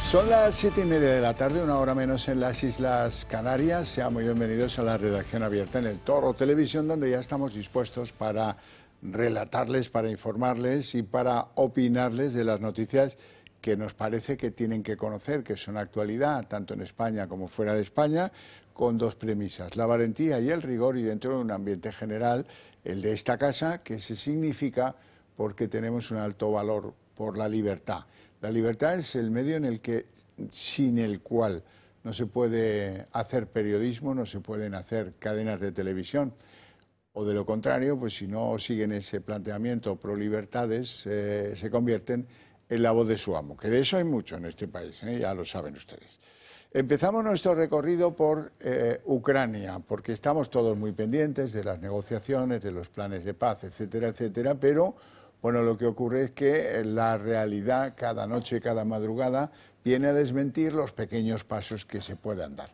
Son las 7:30 de la tarde, una hora menos en las Islas Canarias. Sean muy bienvenidos a la redacción abierta en el Toro Televisión, donde ya estamos dispuestos para relatarles, para informarles y para opinarles de las noticias que nos parece que tienen que conocer, que son actualidad, tanto en España como fuera de España, con dos premisas: la valentía y el rigor, y dentro de un ambiente general, el de esta casa, que se significa porque tenemos un alto valor por la libertad. La libertad es el medio en el que, sin el cual no se puede hacer periodismo, no se pueden hacer cadenas de televisión, o de lo contrario, pues si no siguen ese planteamiento pro libertades, se convierten en la voz de su amo, que de eso hay mucho en este país, ya lo saben ustedes. Empezamos nuestro recorrido por Ucrania, porque estamos todos muy pendientes de las negociaciones, de los planes de paz, etcétera, etcétera, pero bueno, lo que ocurre es que la realidad, cada noche, cada madrugada, viene a desmentir los pequeños pasos que se puedan dar.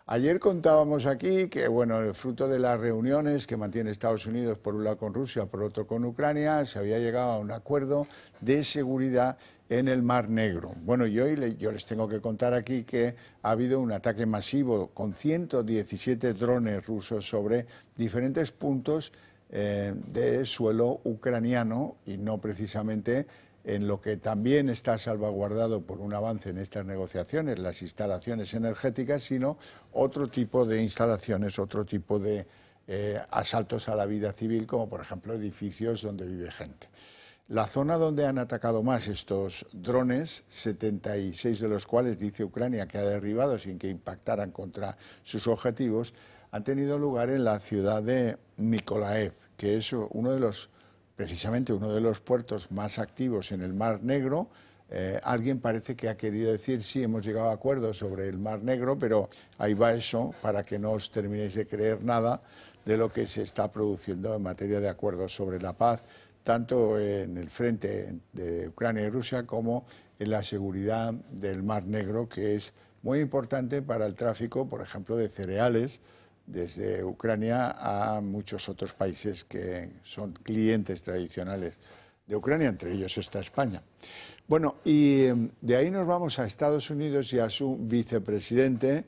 Ayer contábamos aquí que, bueno, el fruto de las reuniones que mantiene Estados Unidos, por un lado con Rusia, por otro con Ucrania, se había llegado a un acuerdo de seguridad en el Mar Negro. Bueno, y hoy yo les tengo que contar aquí que ha habido un ataque masivo con 117 drones rusos sobre diferentes puntos de suelo ucraniano, y no precisamente en lo que también está salvaguardado por un avance en estas negociaciones, las instalaciones energéticas, sino otro tipo de instalaciones, otro tipo de asaltos a la vida civil, como por ejemplo edificios donde vive gente. La zona donde han atacado más estos drones, 76 de los cuales dice Ucrania que ha derribado sin que impactaran contra sus objetivos, han tenido lugar en la ciudad de Mykolaiv, que es precisamente uno de los puertos más activos en el Mar Negro. Alguien parece que ha querido decir: sí, hemos llegado a acuerdos sobre el Mar Negro, pero ahí va eso, para que no os terminéis de creer nada de lo que se está produciendo en materia de acuerdos sobre la paz, tanto en el frente de Ucrania y Rusia como en la seguridad del Mar Negro, que es muy importante para el tráfico, por ejemplo, de cereales, desde Ucrania a muchos otros países que son clientes tradicionales de Ucrania, entre ellos está España. Bueno, y de ahí nos vamos a Estados Unidos y a su vicepresidente,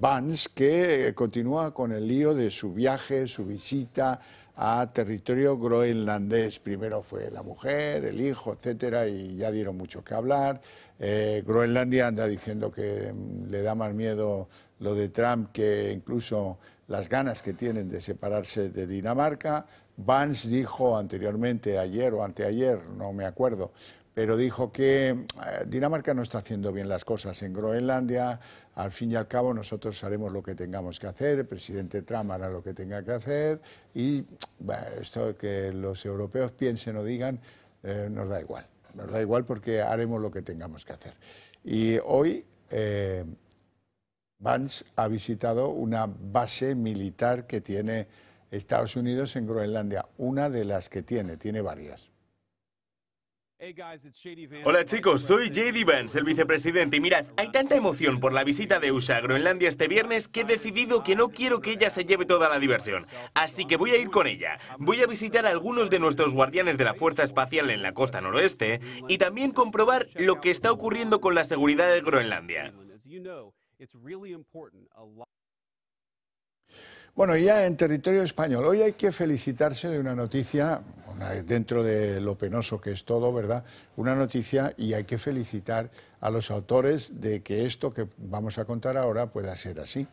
Vance, que continúa con el lío de su viaje, su visita a territorio groenlandés. Primero fue la mujer, el hijo, etcétera, y ya dieron mucho que hablar. Groenlandia anda diciendo que le da más miedo lo de Trump que incluso las ganas que tienen de separarse de Dinamarca. Vance dijo anteriormente, ayer o anteayer, no me acuerdo, pero dijo que Dinamarca no está haciendo bien las cosas en Groenlandia. Al fin y al cabo nosotros haremos lo que tengamos que hacer, el presidente Trump hará lo que tenga que hacer, y esto que los europeos piensen o digan nos da igual porque haremos lo que tengamos que hacer. Y hoy Vance ha visitado una base militar que tiene Estados Unidos en Groenlandia, una de las que tiene varias. Hola chicos, soy J.D. Vance, el vicepresidente, y mirad, hay tanta emoción por la visita de USA a Groenlandia este viernes que he decidido que no quiero que ella se lleve toda la diversión. Así que voy a ir con ella. Voy a visitar a algunos de nuestros guardianes de la Fuerza Espacial en la costa noroeste y también comprobar lo que está ocurriendo con la seguridad de Groenlandia. Bueno, ya en territorio español, hoy hay que felicitarse de una noticia, dentro de lo penoso que es todo, ¿verdad? Una noticia, y hay que felicitar a los autores de que esto que vamos a contar ahora pueda ser así.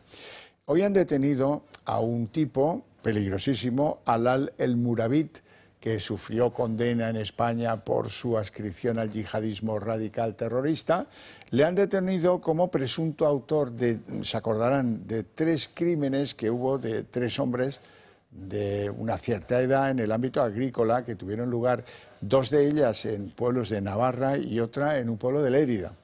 Hoy han detenido a un tipo peligrosísimo, Alal El Murabit, que sufrió condena en España por su adscripción al yihadismo radical terrorista. Le han detenido como presunto autor de, se acordarán, de 3 crímenes que hubo de 3 hombres de una cierta edad en el ámbito agrícola, que tuvieron lugar 2 de ellas en pueblos de Navarra y otra en un pueblo de Lérida.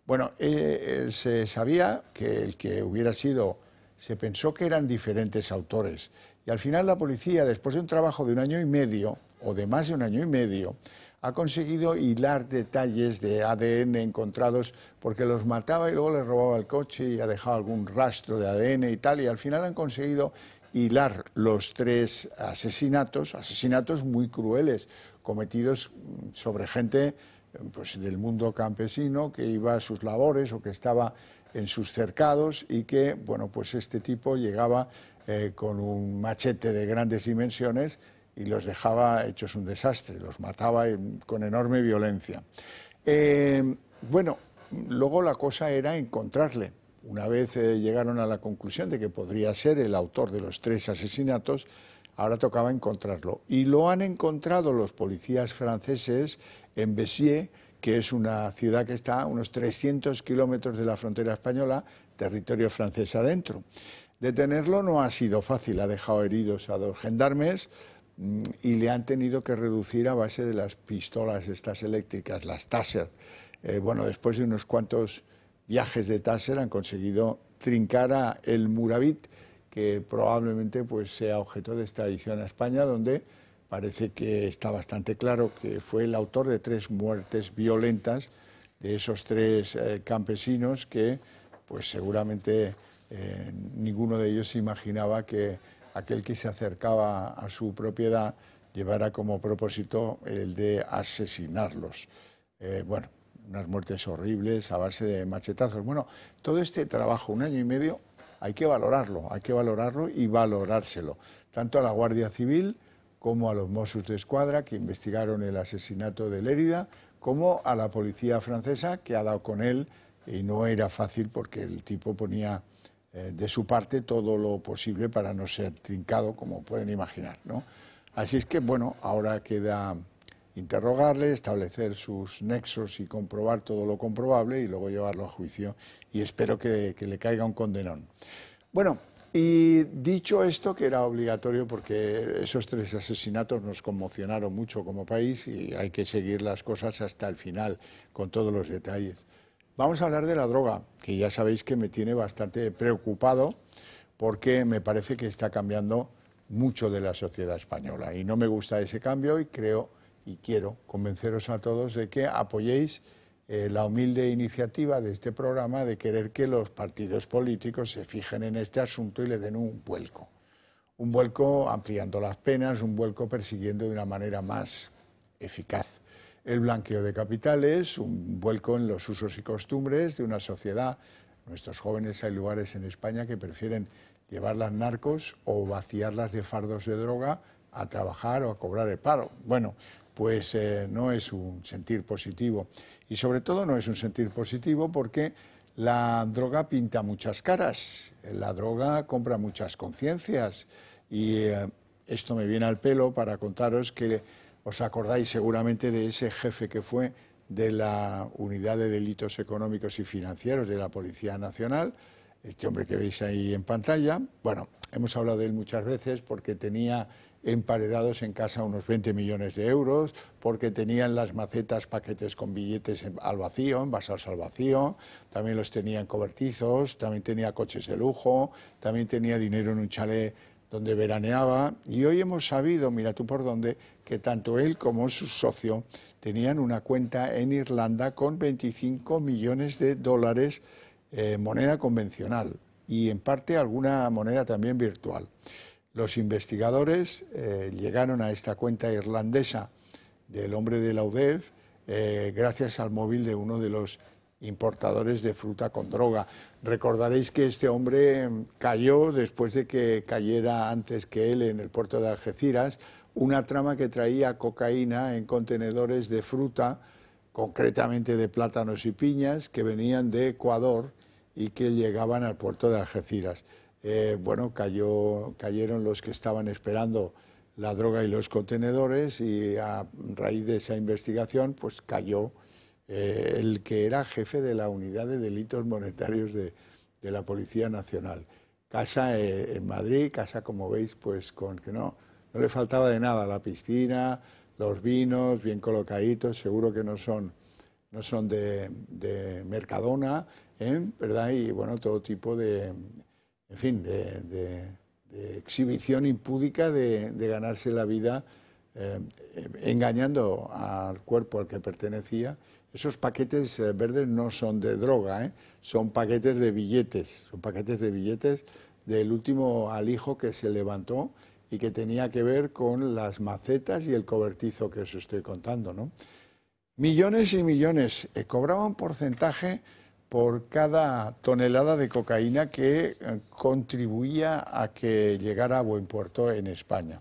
Bueno, se sabía que el que hubiera sido, se pensó que eran diferentes autores, y al final la policía, después de un trabajo de 1 año y medio, o de más de 1 año y medio, ha conseguido hilar detalles de ADN encontrados, porque los mataba y luego les robaba el coche y ha dejado algún rastro de ADN y tal, y al final han conseguido hilar los 3 asesinatos muy crueles, cometidos sobre gente pues, del mundo campesino, que iba a sus labores o que estaba en sus cercados y que, bueno, pues este tipo llegaba con un machete de grandes dimensiones y los dejaba hechos un desastre, los mataba con enorme violencia. Bueno, luego la cosa era encontrarle. Una vez llegaron a la conclusión de que podría ser el autor de los 3 asesinatos, ahora tocaba encontrarlo. Y lo han encontrado los policías franceses en Béziers, que es una ciudad que está a unos 300 kilómetros de la frontera española, territorio francés adentro. Detenerlo no ha sido fácil, ha dejado heridos a 2 gendarmes y le han tenido que reducir a base de las pistolas estas eléctricas, las Taser. Bueno, después de unos cuantos viajes de Taser han conseguido trincar a El Muravit, que probablemente pues sea objeto de extradición a España, donde parece que está bastante claro que fue el autor de 3 muertes violentas de esos 3 campesinos que pues seguramente ninguno de ellos se imaginaba que aquel que se acercaba a su propiedad llevara como propósito el de asesinarlos. Bueno, unas muertes horribles a base de machetazos. Bueno, todo este trabajo, 1 año y medio, hay que valorarlo y valorárselo, tanto a la Guardia Civil como a los Mossos d'Esquadra, que investigaron el asesinato de Lérida, como a la policía francesa, que ha dado con él, y no era fácil porque el tipo ponía de su parte todo lo posible para no ser trincado, como pueden imaginar, ¿no? Así es que, bueno, ahora queda interrogarle, establecer sus nexos y comprobar todo lo comprobable y luego llevarlo a juicio, y espero que le caiga un condenón. Bueno, y dicho esto, que era obligatorio porque esos 3 asesinatos nos conmocionaron mucho como país y hay que seguir las cosas hasta el final con todos los detalles. Vamos a hablar de la droga, que ya sabéis que me tiene bastante preocupado porque me parece que está cambiando mucho de la sociedad española y no me gusta ese cambio y creo y quiero convenceros a todos de que apoyéis la humilde iniciativa de este programa de querer que los partidos políticos se fijen en este asunto y le den un vuelco ampliando las penas, un vuelco persiguiendo de una manera más eficaz el blanqueo de capitales, un vuelco en los usos y costumbres de una sociedad. Nuestros jóvenes, hay lugares en España que prefieren llevarlas narcos o vaciarlas de fardos de droga a trabajar o a cobrar el paro. Bueno, pues no es un sentir positivo. Y sobre todo no es un sentir positivo porque la droga pinta muchas caras, la droga compra muchas conciencias y esto me viene al pelo para contaros que os acordáis seguramente de ese jefe que fue de la Unidad de Delitos Económicos y Financieros de la Policía Nacional, este hombre que veis ahí en pantalla. Bueno, hemos hablado de él muchas veces porque tenía emparedados en casa unos 20 millones de euros, porque tenía en las macetas paquetes con billetes al vacío, envasados al vacío, también los tenía en cobertizos, también tenía coches de lujo, también tenía dinero en un chalet donde veraneaba, y hoy hemos sabido, mira tú por dónde, que tanto él como su socio tenían una cuenta en Irlanda con 25 millones de dólares, moneda convencional, y en parte alguna moneda también virtual. Los investigadores llegaron a esta cuenta irlandesa del hombre de la UDEF gracias al móvil de uno de los importadores de fruta con droga. Recordaréis que este hombre cayó después de que cayera antes que él en el puerto de Algeciras una trama que traía cocaína en contenedores de fruta, concretamente de plátanos y piñas, que venían de Ecuador y que llegaban al puerto de Algeciras. Bueno, cayeron los que estaban esperando la droga y los contenedores y a raíz de esa investigación pues cayó el que era jefe de la Unidad de Delitos Monetarios de la Policía Nacional. Casa en Madrid, casa como veis pues con que no le faltaba de nada, la piscina, los vinos bien colocaditos, seguro que no son de Mercadona, ¿verdad? Y bueno, todo tipo de, en fin, de exhibición impúdica de ganarse la vida engañando al cuerpo al que pertenecía. Esos paquetes verdes no son de droga, son paquetes de billetes, del último alijo que se levantó y que tenía que ver con las macetas y el cobertizo que os estoy contando, ¿no? Millones y millones. Cobraba un porcentaje por cada tonelada de cocaína que contribuía a que llegara a buen puerto en España.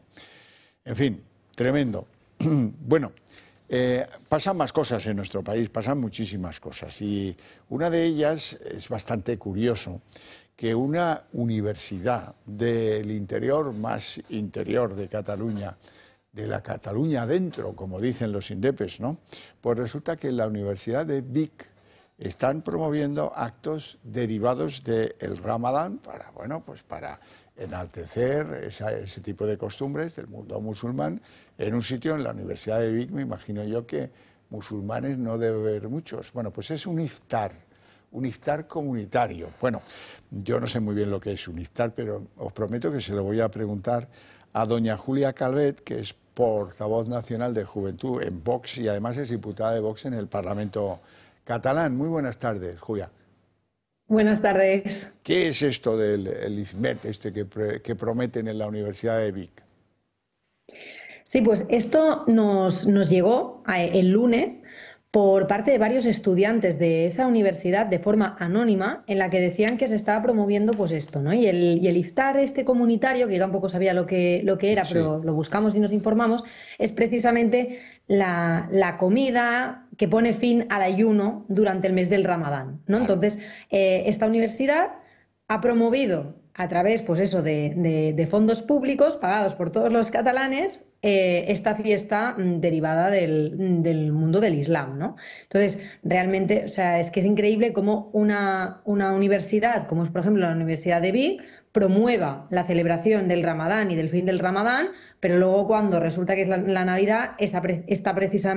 En fin, tremendo. Bueno, pasan más cosas en nuestro país, pasan muchísimas cosas. Y una de ellas es bastante curioso, que una universidad del interior más interior de Cataluña, de la Cataluña adentro, como dicen los indepes, ¿no? Pues resulta que en la Universidad de Vic están promoviendo actos derivados del Ramadán para, bueno, pues para enaltecer ese tipo de costumbres del mundo musulmán en un sitio, en la Universidad de Vic, me imagino yo que musulmanes no debe haber muchos. Bueno, pues es un iftar comunitario. Bueno, yo no sé muy bien lo que es un iftar, pero os prometo que se lo voy a preguntar a doña Julia Calvet, que es portavoz nacional de Juventud en Vox y además es diputada de Vox en el Parlamento catalán. Muy buenas tardes, Julia. Buenas tardes. ¿Qué es esto del IFMET que prometen en la Universidad de Vic? Sí, pues esto nos llegó el lunes por parte de varios estudiantes de esa universidad de forma anónima, en la que decían que se estaba promoviendo pues esto, ¿no? Y el iftar este comunitario, que yo tampoco sabía lo que era, sí, pero lo buscamos y nos informamos, es precisamente la comida que pone fin al ayuno durante el mes del Ramadán, ¿no? Claro. Entonces, esta universidad ha promovido a través, pues eso, de fondos públicos pagados por todos los catalanes, esta fiesta derivada del mundo del Islam, ¿no? Entonces, realmente, o sea, es que es increíble cómo una universidad, como es por ejemplo la Universidad de Vic, promueva la celebración del Ramadán y del fin del Ramadán, pero luego cuando resulta que es la Navidad, esta precisa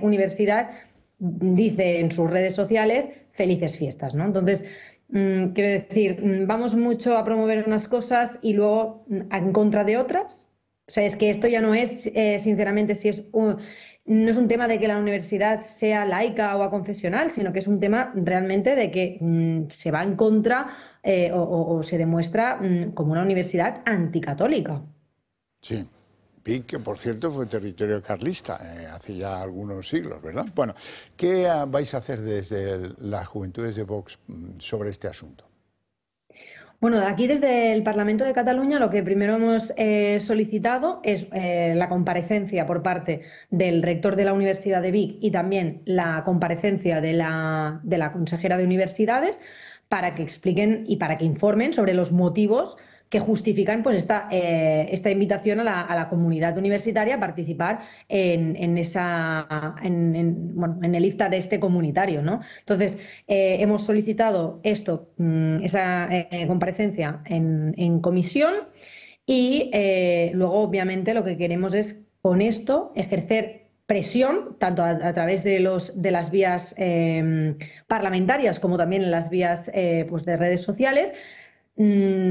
universidad dice en sus redes sociales felices fiestas, ¿no? Entonces, quiero decir, vamos mucho a promover unas cosas y luego en contra de otras. O sea, es que esto ya no es, sinceramente, no es un tema de que la universidad sea laica o aconfesional, sino que es un tema realmente de que se va en contra o se demuestra como una universidad anticatólica. Sí. Vic, que por cierto fue territorio carlista hace ya algunos siglos, ¿verdad? Bueno, ¿qué vais a hacer desde las Juventudes de Vox sobre este asunto? Bueno, aquí desde el Parlamento de Cataluña lo que primero hemos solicitado es la comparecencia por parte del rector de la Universidad de Vic y también la comparecencia de la consejera de universidades para que expliquen y para que informen sobre los motivos que justifican pues esta invitación a la comunidad universitaria a participar en el iftar este comunitario, ¿no? Entonces, hemos solicitado esa comparecencia en comisión y luego, obviamente, lo que queremos es con esto ejercer presión, tanto a través de las vías parlamentarias como también en las vías pues de redes sociales,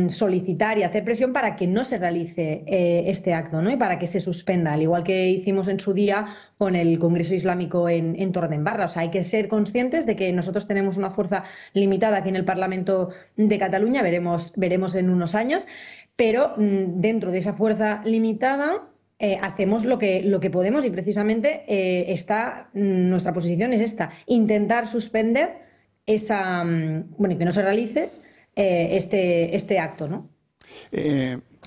solicitar y hacer presión para que no se realice este acto, ¿no? Y para que se suspenda, al igual que hicimos en su día con el Congreso Islámico en Torredembarra. O sea, hay que ser conscientes de que nosotros tenemos una fuerza limitada aquí en el Parlamento de Cataluña, veremos en unos años, pero dentro de esa fuerza limitada hacemos lo que podemos y precisamente nuestra posición es esta, intentar suspender y que no se realice este acto, ¿no?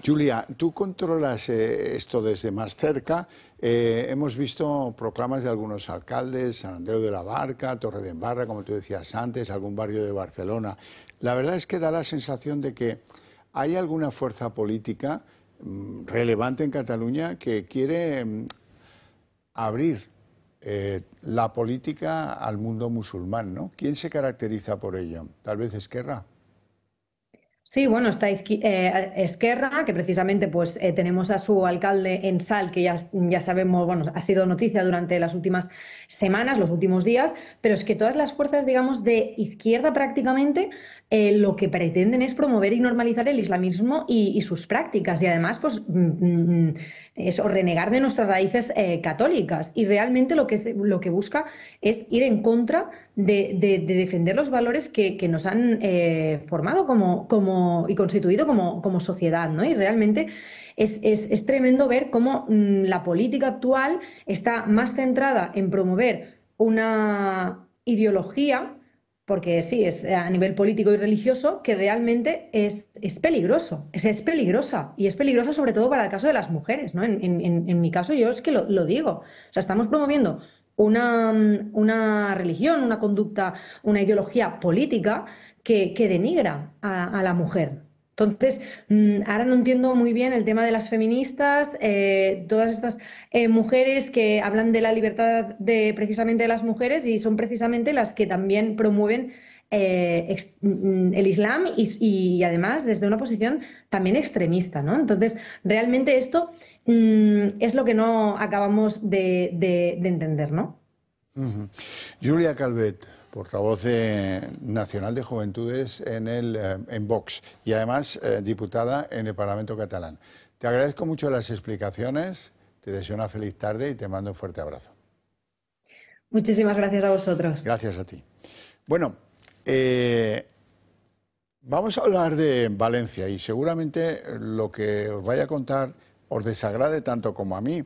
Julia, tú controlas esto desde más cerca. Hemos visto proclamas de algunos alcaldes, San Andreu de la Barca, Torredembarra, como tú decías antes, algún barrio de Barcelona. La verdad es que da la sensación de que hay alguna fuerza política relevante en Cataluña que quiere abrir la política al mundo musulmán, ¿no? ¿Quién se caracteriza por ello? Tal vez Esquerra. Sí, bueno, está Esquerra, que precisamente pues tenemos a su alcalde en Salt, que ya sabemos, bueno, ha sido noticia durante las últimas semanas, los últimos días, pero es que todas las fuerzas, digamos, de izquierda prácticamente lo que pretenden es promover y normalizar el islamismo y sus prácticas y además pues eso, renegar de nuestras raíces católicas y realmente lo que busca es ir en contra de defender los valores que nos han formado y constituido como sociedad, ¿no? Y realmente es tremendo ver cómo la política actual está más centrada en promover una ideología, porque sí, es a nivel político y religioso, que realmente es peligroso, es peligrosa, y es peligrosa sobre todo para el caso de las mujeres, ¿no? En mi caso yo es que lo digo, o sea, estamos promoviendo una religión, una conducta, una ideología política que denigra a la mujer. Entonces, ahora no entiendo muy bien el tema de las feministas, todas estas mujeres que hablan de la libertad de precisamente de las mujeres y son precisamente las que también promueven el Islam y además desde una posición también extremista, ¿no? Entonces, realmente esto es lo que no acabamos de entender, ¿no? Julia Calvet, portavoz nacional de Juventudes en Vox y además diputada en el Parlamento catalán. Te agradezco mucho las explicaciones, te deseo una feliz tarde y te mando un fuerte abrazo. Muchísimas gracias a vosotros. Gracias a ti. Bueno, vamos a hablar de Valencia y seguramente lo que os vaya a contar os desagrade tanto como a mí.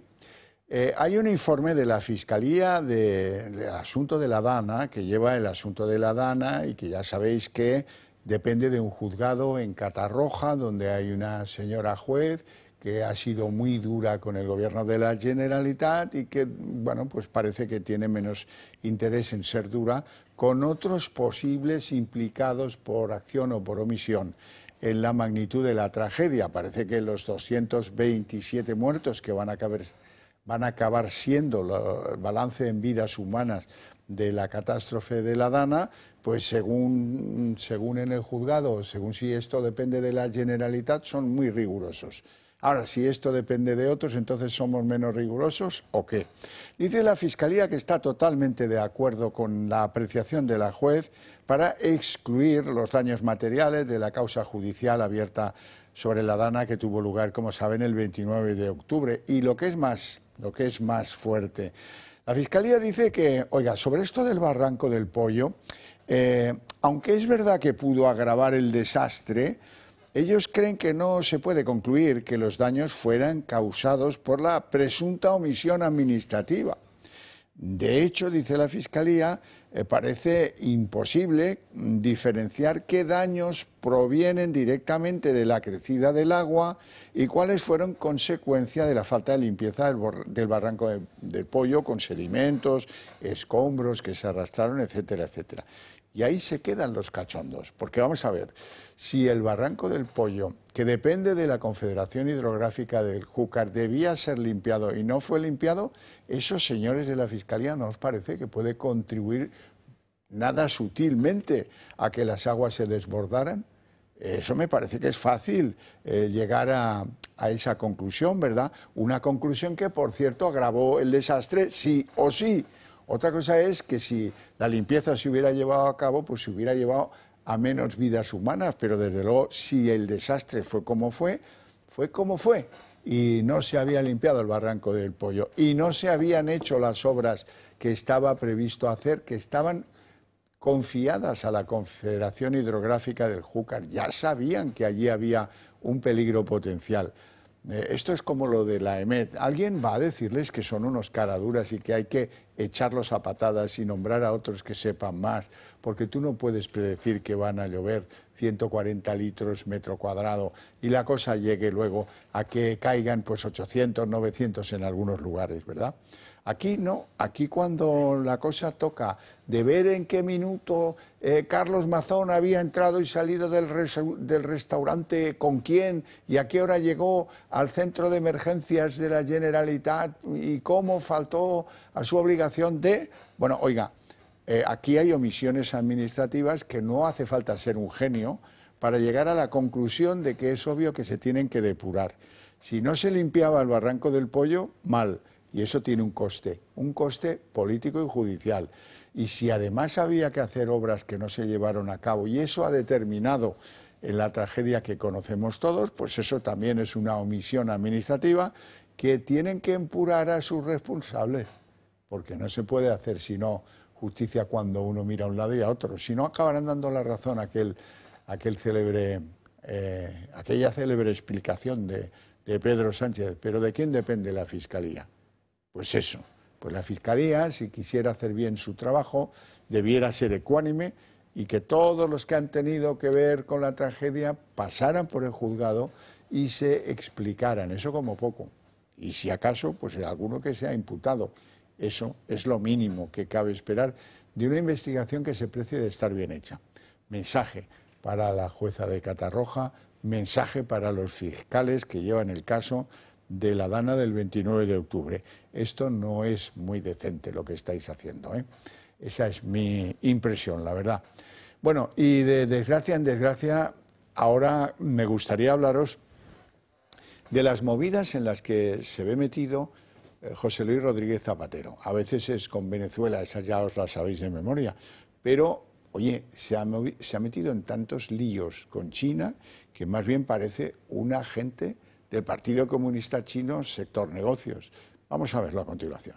Hay un informe de la Fiscalía del asunto de la Dana, que lleva el asunto de la Dana y que ya sabéis que depende de un juzgado en Catarroja, donde hay una señora juez que ha sido muy dura con el gobierno de la Generalitat y que, bueno, pues parece que tiene menos interés en ser dura con otros posibles implicados por acción o por omisión en la magnitud de la tragedia. Parece que los 227 muertos que van a acabar siendo el balance en vidas humanas de la catástrofe de la Dana, pues según en el juzgado, según si esto depende de la Generalitat, son muy rigurosos. Ahora, si esto depende de otros, entonces ¿somos menos rigurosos o qué? Dice la Fiscalía que está totalmente de acuerdo con la apreciación de la juez para excluir los daños materiales de la causa judicial abierta sobre la Dana que tuvo lugar, como saben, el 29 de octubre. Y lo que es más fuerte, la Fiscalía dice que, oiga, sobre esto del barranco del Pollo, aunque es verdad que pudo agravar el desastre, ellos creen que no se puede concluir que los daños fueran causados por la presunta omisión administrativa. De hecho, dice la Fiscalía, parece imposible diferenciar qué daños provienen directamente de la crecida del agua y cuáles fueron consecuencia de la falta de limpieza del barranco del Pollo con sedimentos, escombros que se arrastraron, etcétera, etcétera. Y ahí se quedan los cachondos, porque vamos a ver, si el barranco del Pollo, que depende de la Confederación Hidrográfica del Júcar, debía ser limpiado y no fue limpiado, esos señores de la Fiscalía no os parece que puede contribuir nada sutilmente a que las aguas se desbordaran. Eso me parece que es fácil llegar a esa conclusión, ¿verdad? Una conclusión que, por cierto, agravó el desastre sí o sí. Otra cosa es que si la limpieza se hubiera llevado a cabo, pues se hubiera llevado a menos vidas humanas, pero desde luego si el desastre fue como fue y no se había limpiado el barranco del Pollo y no se habían hecho las obras que estaba previsto hacer, que estaban confiadas a la Confederación Hidrográfica del Júcar, ya sabían que allí había un peligro potencial. Esto es como lo de la EMET. Alguien va a decirles que son unos caraduras y que hay que echarlos a patadas y nombrar a otros que sepan más, porque tú no puedes predecir que van a llover 140 litros metro cuadrado y la cosa llegue luego a que caigan pues 800, 900 en algunos lugares, ¿verdad? Aquí no, aquí cuando la cosa toca de ver en qué minuto Carlos Mazón había entrado y salido del restaurante con quién y a qué hora llegó al centro de emergencias de la Generalitat y cómo faltó a su obligación de... Bueno, oiga, aquí hay omisiones administrativas que no hace falta ser un genio para llegar a la conclusión de que es obvio que se tienen que depurar. Si no se limpiaba el barranco del Pollo, mal. Y eso tiene un coste político y judicial. Y si además había que hacer obras que no se llevaron a cabo, y eso ha determinado en la tragedia que conocemos todos, pues eso también es una omisión administrativa que tienen que empurar a sus responsables, porque no se puede hacer sino justicia cuando uno mira a un lado y a otro. Si no, acabarán dando la razón a aquella célebre explicación de Pedro Sánchez. ¿Pero de quién depende la Fiscalía? Pues eso, Pues la Fiscalía, si quisiera hacer bien su trabajo, debiera ser ecuánime y que todos los que han tenido que ver con la tragedia pasaran por el juzgado y se explicaran, eso como poco. Y si acaso, pues alguno que sea imputado. Eso es lo mínimo que cabe esperar de una investigación que se precie de estar bien hecha. Mensaje para la jueza de Catarroja, mensaje para los fiscales que llevan el caso de la Dana del 29 de octubre. Esto no es muy decente lo que estáis haciendo, ¿eh? Esa es mi impresión, la verdad. Bueno, y de desgracia en desgracia, ahora me gustaría hablaros de las movidas en las que se ve metido José Luis Rodríguez Zapatero. A veces es con Venezuela, esas ya os las sabéis de memoria, pero, oye, se ha metido en tantos líos con China que más bien parece un agente del Partido Comunista Chino, sector negocios. Vamos a verlo a continuación.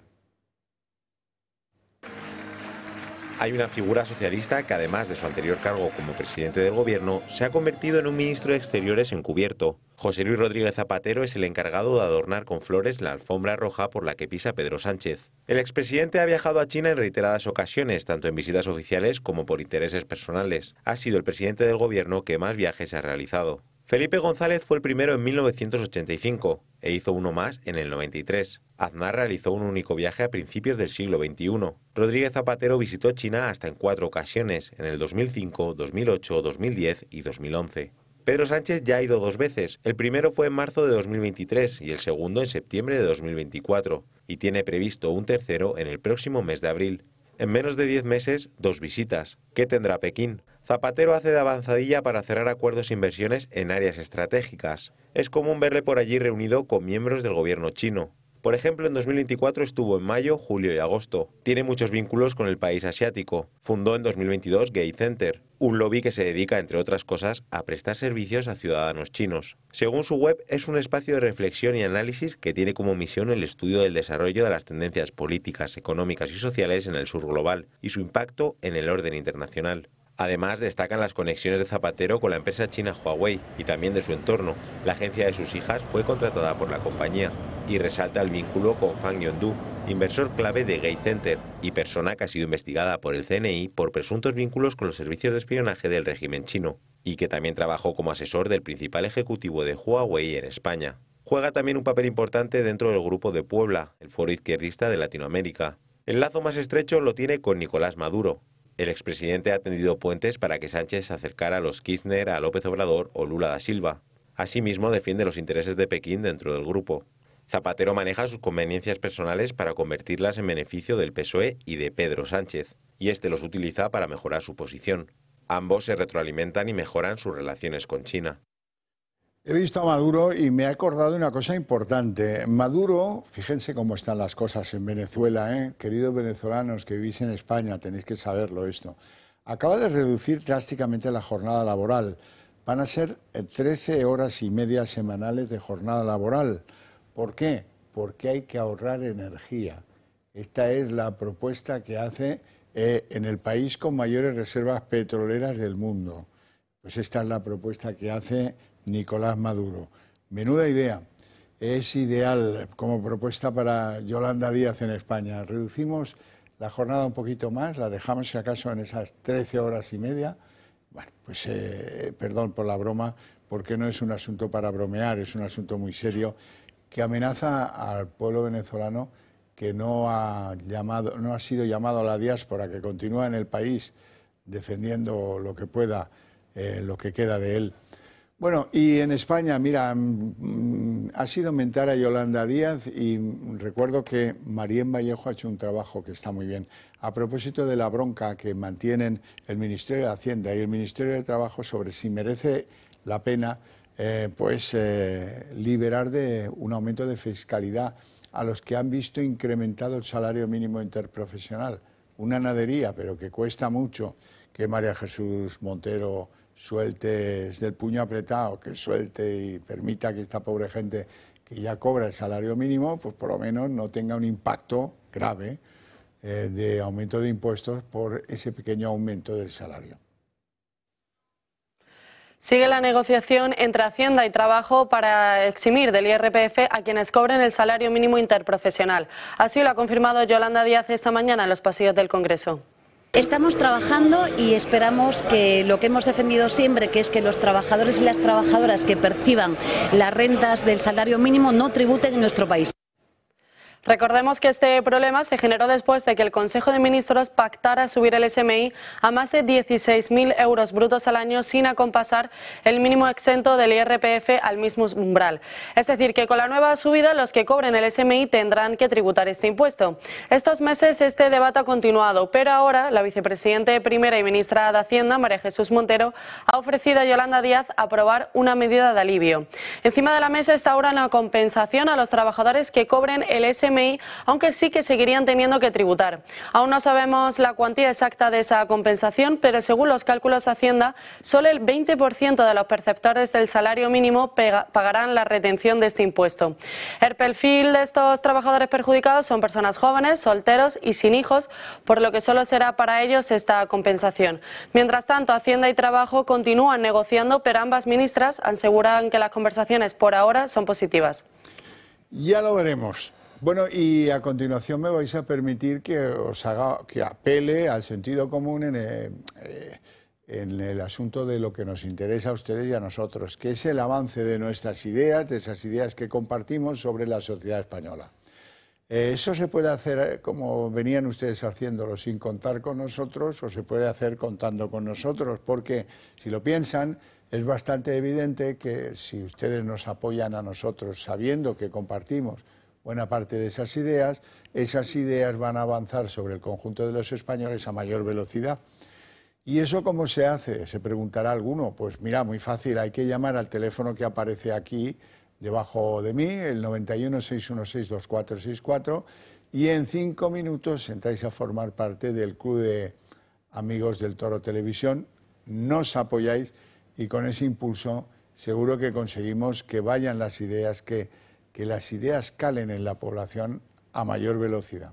Hay una figura socialista que, además de su anterior cargo como presidente del gobierno, se ha convertido en un ministro de Exteriores encubierto. José Luis Rodríguez Zapatero es el encargado de adornar con flores la alfombra roja por la que pisa Pedro Sánchez. El expresidente ha viajado a China en reiteradas ocasiones, tanto en visitas oficiales como por intereses personales. Ha sido el presidente del gobierno que más viajes ha realizado. Felipe González fue el primero en 1985 e hizo uno más en el 93. Aznar realizó un único viaje a principios del siglo XXI. Rodríguez Zapatero visitó China hasta en 4 ocasiones, en el 2005, 2008, 2010 y 2011. Pedro Sánchez ya ha ido 2 veces. El primero fue en marzo de 2023 y el segundo en septiembre de 2024. Y tiene previsto un tercero en el próximo mes de abril. En menos de 10 meses, 2 visitas. ¿Qué tendrá Pekín? Zapatero hace de avanzadilla para cerrar acuerdos e inversiones en áreas estratégicas. Es común verle por allí reunido con miembros del gobierno chino. Por ejemplo, en 2024 estuvo en mayo, julio y agosto. Tiene muchos vínculos con el país asiático. Fundó en 2022 Gay Center, un lobby que se dedica, entre otras cosas, a prestar servicios a ciudadanos chinos. Según su web, es un espacio de reflexión y análisis que tiene como misión el estudio del desarrollo de las tendencias políticas, económicas y sociales en el sur global y su impacto en el orden internacional. Además, destacan las conexiones de Zapatero con la empresa china Huawei y también de su entorno. La agencia de sus hijas fue contratada por la compañía y resalta el vínculo con Fang Yondu, inversor clave de Gay Center y persona que ha sido investigada por el CNI por presuntos vínculos con los servicios de espionaje del régimen chino y que también trabajó como asesor del principal ejecutivo de Huawei en España. Juega también un papel importante dentro del Grupo de Puebla, el foro izquierdista de Latinoamérica. El lazo más estrecho lo tiene con Nicolás Maduro. El expresidente ha tendido puentes para que Sánchez se acercara a los Kirchner, a López Obrador o Lula da Silva. Asimismo, defiende los intereses de Pekín dentro del grupo. Zapatero maneja sus conveniencias personales para convertirlas en beneficio del PSOE y de Pedro Sánchez, y este los utiliza para mejorar su posición. Ambos se retroalimentan y mejoran sus relaciones con China. He visto a Maduro y me he acordado de una cosa importante. Maduro, fíjense cómo están las cosas en Venezuela, queridos venezolanos que vivís en España, tenéis que saberlo esto. Acaba de reducir drásticamente la jornada laboral. Van a ser 13 horas y media semanales de jornada laboral. ¿Por qué? Porque hay que ahorrar energía. Esta es la propuesta que hace en el país con mayores reservas petroleras del mundo. Pues esta es la propuesta que hace Nicolás Maduro. Menuda idea. Es ideal como propuesta para Yolanda Díaz en España. Reducimos la jornada un poquito más, la dejamos si acaso en esas 13 horas y media. Bueno, pues perdón por la broma, porque no es un asunto para bromear, es un asunto muy serio que amenaza al pueblo venezolano que no ha sido llamado a la diáspora, que continúa en el país defendiendo lo que pueda, lo que queda de él. Bueno, y en España, mira, ha sido mentar a Yolanda Díaz y recuerdo que Marién Vallejo ha hecho un trabajo que está muy bien. A propósito de la bronca que mantienen el Ministerio de Hacienda y el Ministerio de Trabajo sobre si merece la pena liberar de un aumento de fiscalidad a los que han visto incrementado el salario mínimo interprofesional. Una nadería, pero que cuesta mucho que María Jesús Montero suelte desde el puño apretado, que suelte y permita que esta pobre gente que ya cobra el salario mínimo, pues por lo menos no tenga un impacto grave de aumento de impuestos por ese pequeño aumento del salario. Sigue la negociación entre Hacienda y Trabajo para eximir del IRPF a quienes cobren el salario mínimo interprofesional. Así lo ha confirmado Yolanda Díaz esta mañana en los pasillos del Congreso. Estamos trabajando y esperamos que lo que hemos defendido siempre, que es que los trabajadores y las trabajadoras que perciban las rentas del salario mínimo no tributen en nuestro país. Recordemos que este problema se generó después de que el Consejo de Ministros pactara subir el SMI a más de 16.000 euros brutos al año sin acompasar el mínimo exento del IRPF al mismo umbral. Es decir, que con la nueva subida los que cobren el SMI tendrán que tributar este impuesto. Estos meses este debate ha continuado, pero ahora la vicepresidenta primera y ministra de Hacienda, María Jesús Montero, ha ofrecido a Yolanda Díaz aprobar una medida de alivio. Encima de la mesa está ahora una compensación a los trabajadores que cobren el SMI, aunque sí que seguirían teniendo que tributar. Aún no sabemos la cuantía exacta de esa compensación, pero según los cálculos de Hacienda, solo el 20% de los perceptores del salario mínimo pagarán la retención de este impuesto. El perfil de estos trabajadores perjudicados son personas jóvenes, solteros y sin hijos, por lo que solo será para ellos esta compensación. Mientras tanto, Hacienda y Trabajo continúan negociando, pero ambas ministras aseguran que las conversaciones por ahora son positivas. Ya lo veremos. Bueno, y a continuación me vais a permitir que apele al sentido común en el asunto de lo que nos interesa a ustedes y a nosotros, que es el avance de nuestras ideas, de esas ideas que compartimos sobre la sociedad española. Eso se puede hacer como venían ustedes haciéndolo, sin contar con nosotros, o se puede hacer contando con nosotros, porque si lo piensan, es bastante evidente que si ustedes nos apoyan a nosotros sabiendo que compartimos buena parte de esas ideas van a avanzar sobre el conjunto de los españoles a mayor velocidad. ¿Y eso cómo se hace? Se preguntará alguno. Pues mira, muy fácil, hay que llamar al teléfono que aparece aquí debajo de mí, el 91 616 2464, y en 5 minutos entráis a formar parte del Club de Amigos del Toro Televisión. Nos apoyáis y con ese impulso seguro que conseguimos que vayan las ideas, que las ideas calen en la población a mayor velocidad.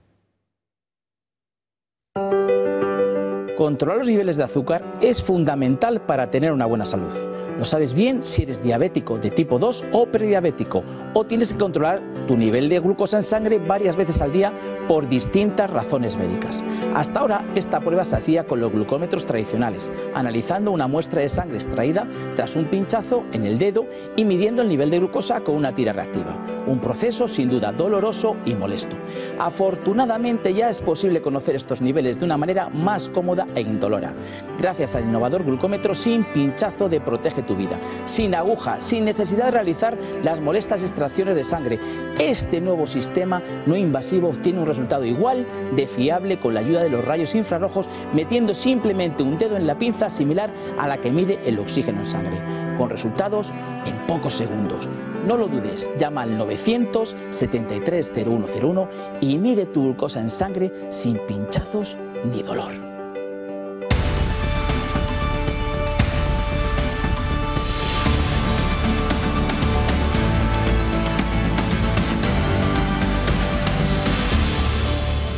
Controlar los niveles de azúcar es fundamental para tener una buena salud. Lo sabes bien si eres diabético de tipo 2 o prediabético, o tienes que controlar tu nivel de glucosa en sangre varias veces al día por distintas razones médicas. Hasta ahora esta prueba se hacía con los glucómetros tradicionales, analizando una muestra de sangre extraída tras un pinchazo en el dedo y midiendo el nivel de glucosa con una tira reactiva. Un proceso sin duda doloroso y molesto. Afortunadamente ya es posible conocer estos niveles de una manera más cómoda e indolora, gracias al innovador glucómetro sin pinchazo de Protege tu Vida, sin aguja, sin necesidad de realizar las molestas extracciones de sangre. Este nuevo sistema no invasivo obtiene un resultado igual de fiable con la ayuda de los rayos infrarrojos, metiendo simplemente un dedo en la pinza similar a la que mide el oxígeno en sangre, con resultados en pocos segundos. No lo dudes, llama al 973 0101 y mide tu glucosa en sangre sin pinchazos ni dolor.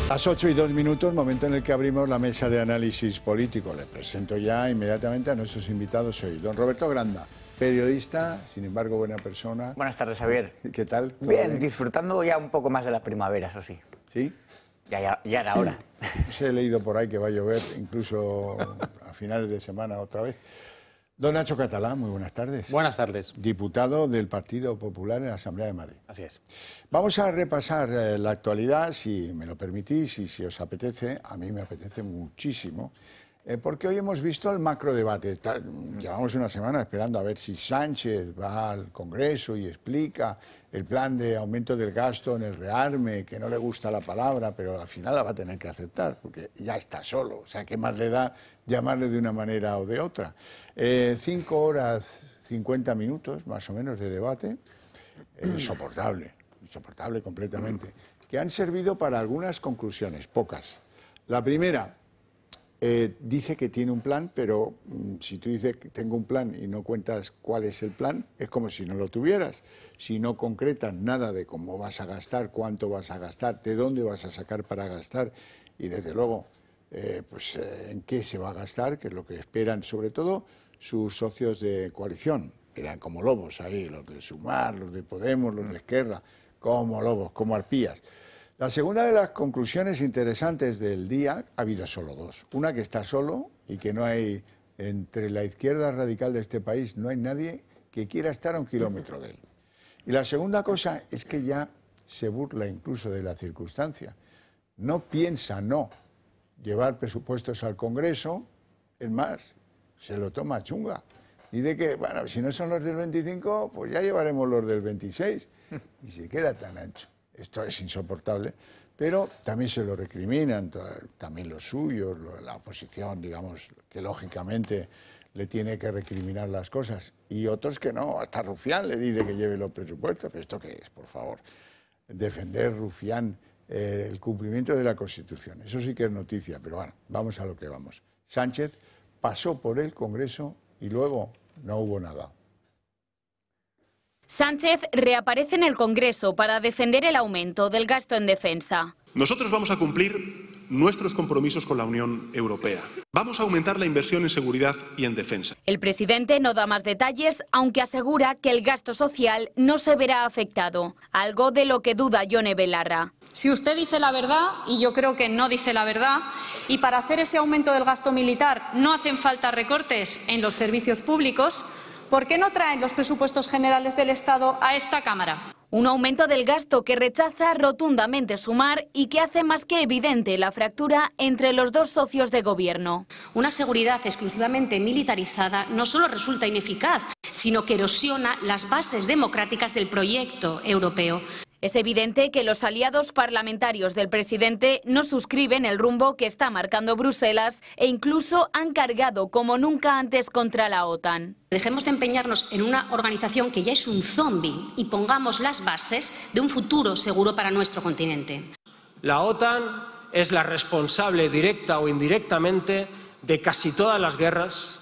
Las 8:02, momento en el que abrimos la mesa de análisis político. Le presento ya inmediatamente a nuestros invitados hoy. Don Roberto Granda, periodista, sin embargo buena persona. Buenas tardes, Javier. ¿Qué tal? Bien, disfrutando ya un poco más de la primavera, eso sí. ¿Sí? Ya era hora. He leído por ahí que va a llover, incluso a finales de semana otra vez. Don Nacho Catalá, muy buenas tardes. Buenas tardes. Diputado del Partido Popular en la Asamblea de Madrid. Así es. Vamos a repasar la actualidad, si me lo permitís y si os apetece. A mí me apetece muchísimo, porque hoy hemos visto el macrodebate. Llevamos una semana esperando a ver si Sánchez va al Congreso y explica el plan de aumento del gasto en el rearme, que no le gusta la palabra, pero al final la va a tener que aceptar, porque ya está solo. O sea, ¿qué más le da llamarle de una manera o de otra? 5 horas 50 minutos, más o menos, de debate. Insoportable completamente. Que han servido para algunas conclusiones, pocas. La primera, dice que tiene un plan, pero si tú dices que tengo un plan y no cuentas cuál es el plan, es como si no lo tuvieras. Si no concretas nada de cómo vas a gastar, cuánto vas a gastar, de dónde vas a sacar para gastar y, desde luego, en qué se va a gastar, que es lo que esperan, sobre todo sus socios de coalición. Eran como lobos ahí, los de Sumar, los de Podemos, los de Esquerra, como lobos, como arpías. La segunda de las conclusiones interesantes del día, ha habido solo dos. Una, que está solo y que no hay, entre la izquierda radical de este país, no hay nadie que quiera estar a 1 kilómetro de él. Y la segunda cosa es que ya se burla incluso de la circunstancia. No piensa llevar presupuestos al Congreso, es más, se lo toma chunga. Dice que, bueno, si no son los del 25, pues ya llevaremos los del 26. Y se queda tan ancho. Esto es insoportable, pero también se lo recriminan, también los suyos, la oposición, digamos, que lógicamente le tiene que recriminar las cosas. Y otros que no, hasta Rufián le dice que lleve los presupuestos. ¿Pero esto qué es, por favor? Defender, Rufián, el cumplimiento de la Constitución. Eso sí que es noticia, pero bueno, vamos a lo que vamos. Sánchez pasó por el Congreso y luego no hubo nada. Sánchez reaparece en el Congreso para defender el aumento del gasto en defensa. Nosotros vamos a cumplir nuestros compromisos con la Unión Europea. Vamos a aumentar la inversión en seguridad y en defensa. El presidente no da más detalles, aunque asegura que el gasto social no se verá afectado, algo de lo que duda Yone Belarra. Si usted dice la verdad, y yo creo que no dice la verdad, y para hacer ese aumento del gasto militar no hacen falta recortes en los servicios públicos, ¿por qué no traen los presupuestos generales del Estado a esta Cámara? Un aumento del gasto que rechaza rotundamente Sumar y que hace más que evidente la fractura entre los dos socios de gobierno. Una seguridad exclusivamente militarizada no solo resulta ineficaz, sino que erosiona las bases democráticas del proyecto europeo. Es evidente que los aliados parlamentarios del presidente no suscriben el rumbo que está marcando Bruselas e incluso han cargado como nunca antes contra la OTAN. Dejemos de empeñarnos en una organización que ya es un zombi y pongamos las bases de un futuro seguro para nuestro continente. La OTAN es la responsable directa o indirectamente de casi todas las guerras,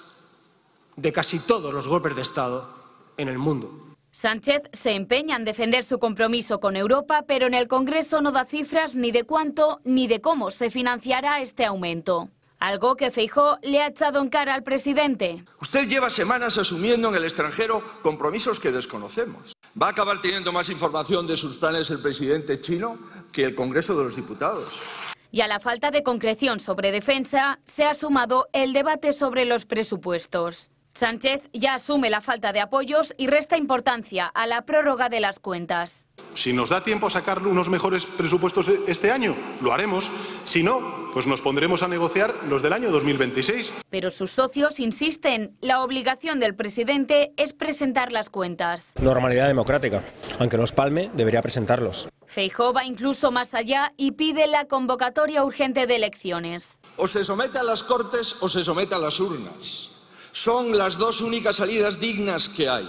de casi todos los golpes de Estado en el mundo. Sánchez se empeña en defender su compromiso con Europa, pero en el Congreso no da cifras ni de cuánto ni de cómo se financiará este aumento. Algo que Feijóo le ha echado en cara al presidente. Usted lleva semanas asumiendo en el extranjero compromisos que desconocemos. ¿Va a acabar teniendo más información de sus planes el presidente chino que el Congreso de los Diputados? Y a la falta de concreción sobre defensa se ha sumado el debate sobre los presupuestos. Sánchez ya asume la falta de apoyos y resta importancia a la prórroga de las cuentas. Si nos da tiempo a sacar unos mejores presupuestos este año, lo haremos. Si no, pues nos pondremos a negociar los del año 2026. Pero sus socios insisten, la obligación del presidente es presentar las cuentas. Normalidad democrática. Aunque los palme, debería presentarlos. Feijóo va incluso más allá y pide la convocatoria urgente de elecciones. O se somete a las Cortes o se somete a las urnas. Son las dos únicas salidas dignas que hay.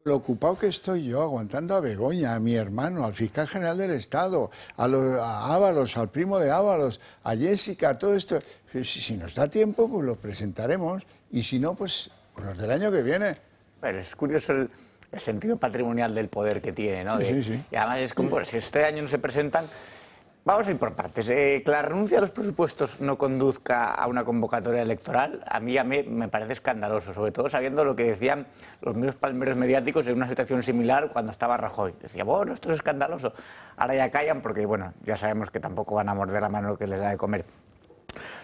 Lo ocupado que estoy yo aguantando a Begoña, a mi hermano, al fiscal general del Estado, a Ábalos, al primo de Ábalos, a Jessica, todo esto. Si nos da tiempo, pues lo presentaremos. Y si no, pues los del año que viene. Pero es curioso el sentido patrimonial del poder que tiene, ¿no? Sí. Y además es como, si este año no se presentan... Vamos a ir por partes. Que la renuncia a los presupuestos no conduzca a una convocatoria electoral, a mí me parece escandaloso, sobre todo sabiendo lo que decían los mismos palmeros mediáticos en una situación similar cuando estaba Rajoy. Decía, bueno, esto es escandaloso. Ahora ya callan porque, bueno, ya sabemos que tampoco van a morder la mano lo que les da de comer.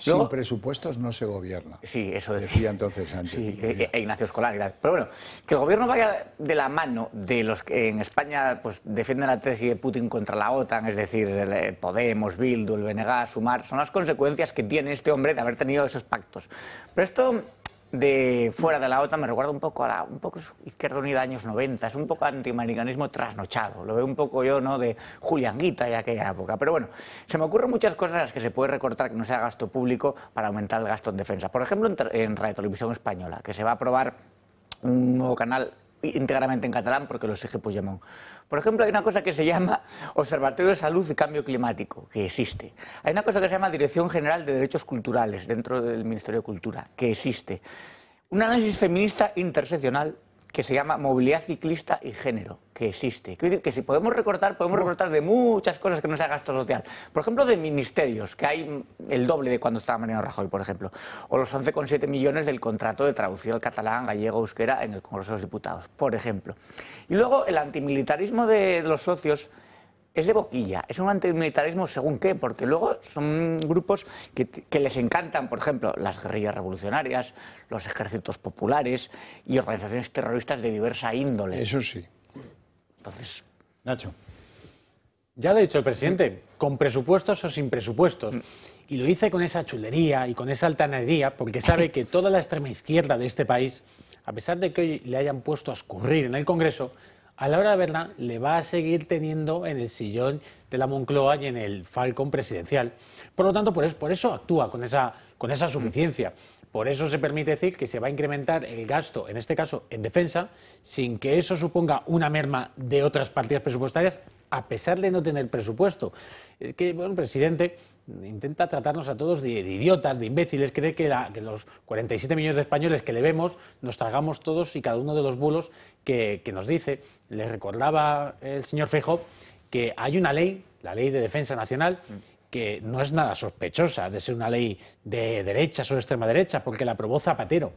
Luego, sin presupuestos no se gobierna. Sí, eso decía entonces antes. Sí, Ignacio Escolar y tal. Pero bueno, que el gobierno vaya de la mano de los que en España pues defienden la tesis de Putin contra la OTAN, es decir, Podemos, Bildu, el BNG, Sumar, son las consecuencias que tiene este hombre de haber tenido esos pactos. Pero esto de fuera de la OTAN me recuerda un poco a Izquierda Unida años 90, es un poco antiamericanismo trasnochado, lo veo un poco yo, ¿no?, de Julián Guita y aquella época. Pero bueno, se me ocurren muchas cosas a las que se puede recortar que no sea gasto público para aumentar el gasto en defensa. Por ejemplo, en Radio Televisión Española, que se va a aprobar un nuevo canal íntegramente en catalán porque lo exige Puigdemont. Por ejemplo, hay una cosa que se llama Observatorio de Salud y Cambio Climático, que existe. Hay una cosa que se llama Dirección General de Derechos Culturales dentro del Ministerio de Cultura, que existe. Un análisis feminista interseccional, que se llama movilidad ciclista y género, que existe. Quiero decir que si podemos recortar de muchas cosas que no sea gasto social. Por ejemplo, de ministerios, que hay el doble de cuando estaba Mariano Rajoy, por ejemplo. O los 11,7 millones del contrato de traducción al catalán, gallego, euskera en el Congreso de los Diputados, por ejemplo. Y luego el antimilitarismo de los socios es de boquilla, es un antimilitarismo según qué, porque luego son grupos que les encantan, por ejemplo, las guerrillas revolucionarias, los ejércitos populares y organizaciones terroristas de diversa índole. Eso sí. Entonces, Nacho. Ya lo ha dicho el presidente, con presupuestos o sin presupuestos. Y lo dice con esa chulería y con esa altanería, porque sabe que toda la extrema izquierda de este país, a pesar de que hoy le hayan puesto a escurrir en el Congreso, a la hora de verla le va a seguir teniendo en el sillón de la Moncloa y en el Falcon presidencial. Por lo tanto, por eso actúa con esa suficiencia. Por eso se permite decir que se va a incrementar el gasto, en este caso en defensa, sin que eso suponga una merma de otras partidas presupuestarias, a pesar de no tener presupuesto. Es que, bueno, el presidente intenta tratarnos a todos de idiotas, de imbéciles, cree que los 47 millones de españoles que le vemos nos tragamos todos y cada uno de los bulos que nos dice. Le recordaba el señor Feijóo que hay una ley, la Ley de Defensa Nacional, que no es nada sospechosa de ser una ley de derechas o de extrema derecha, porque la aprobó Zapatero,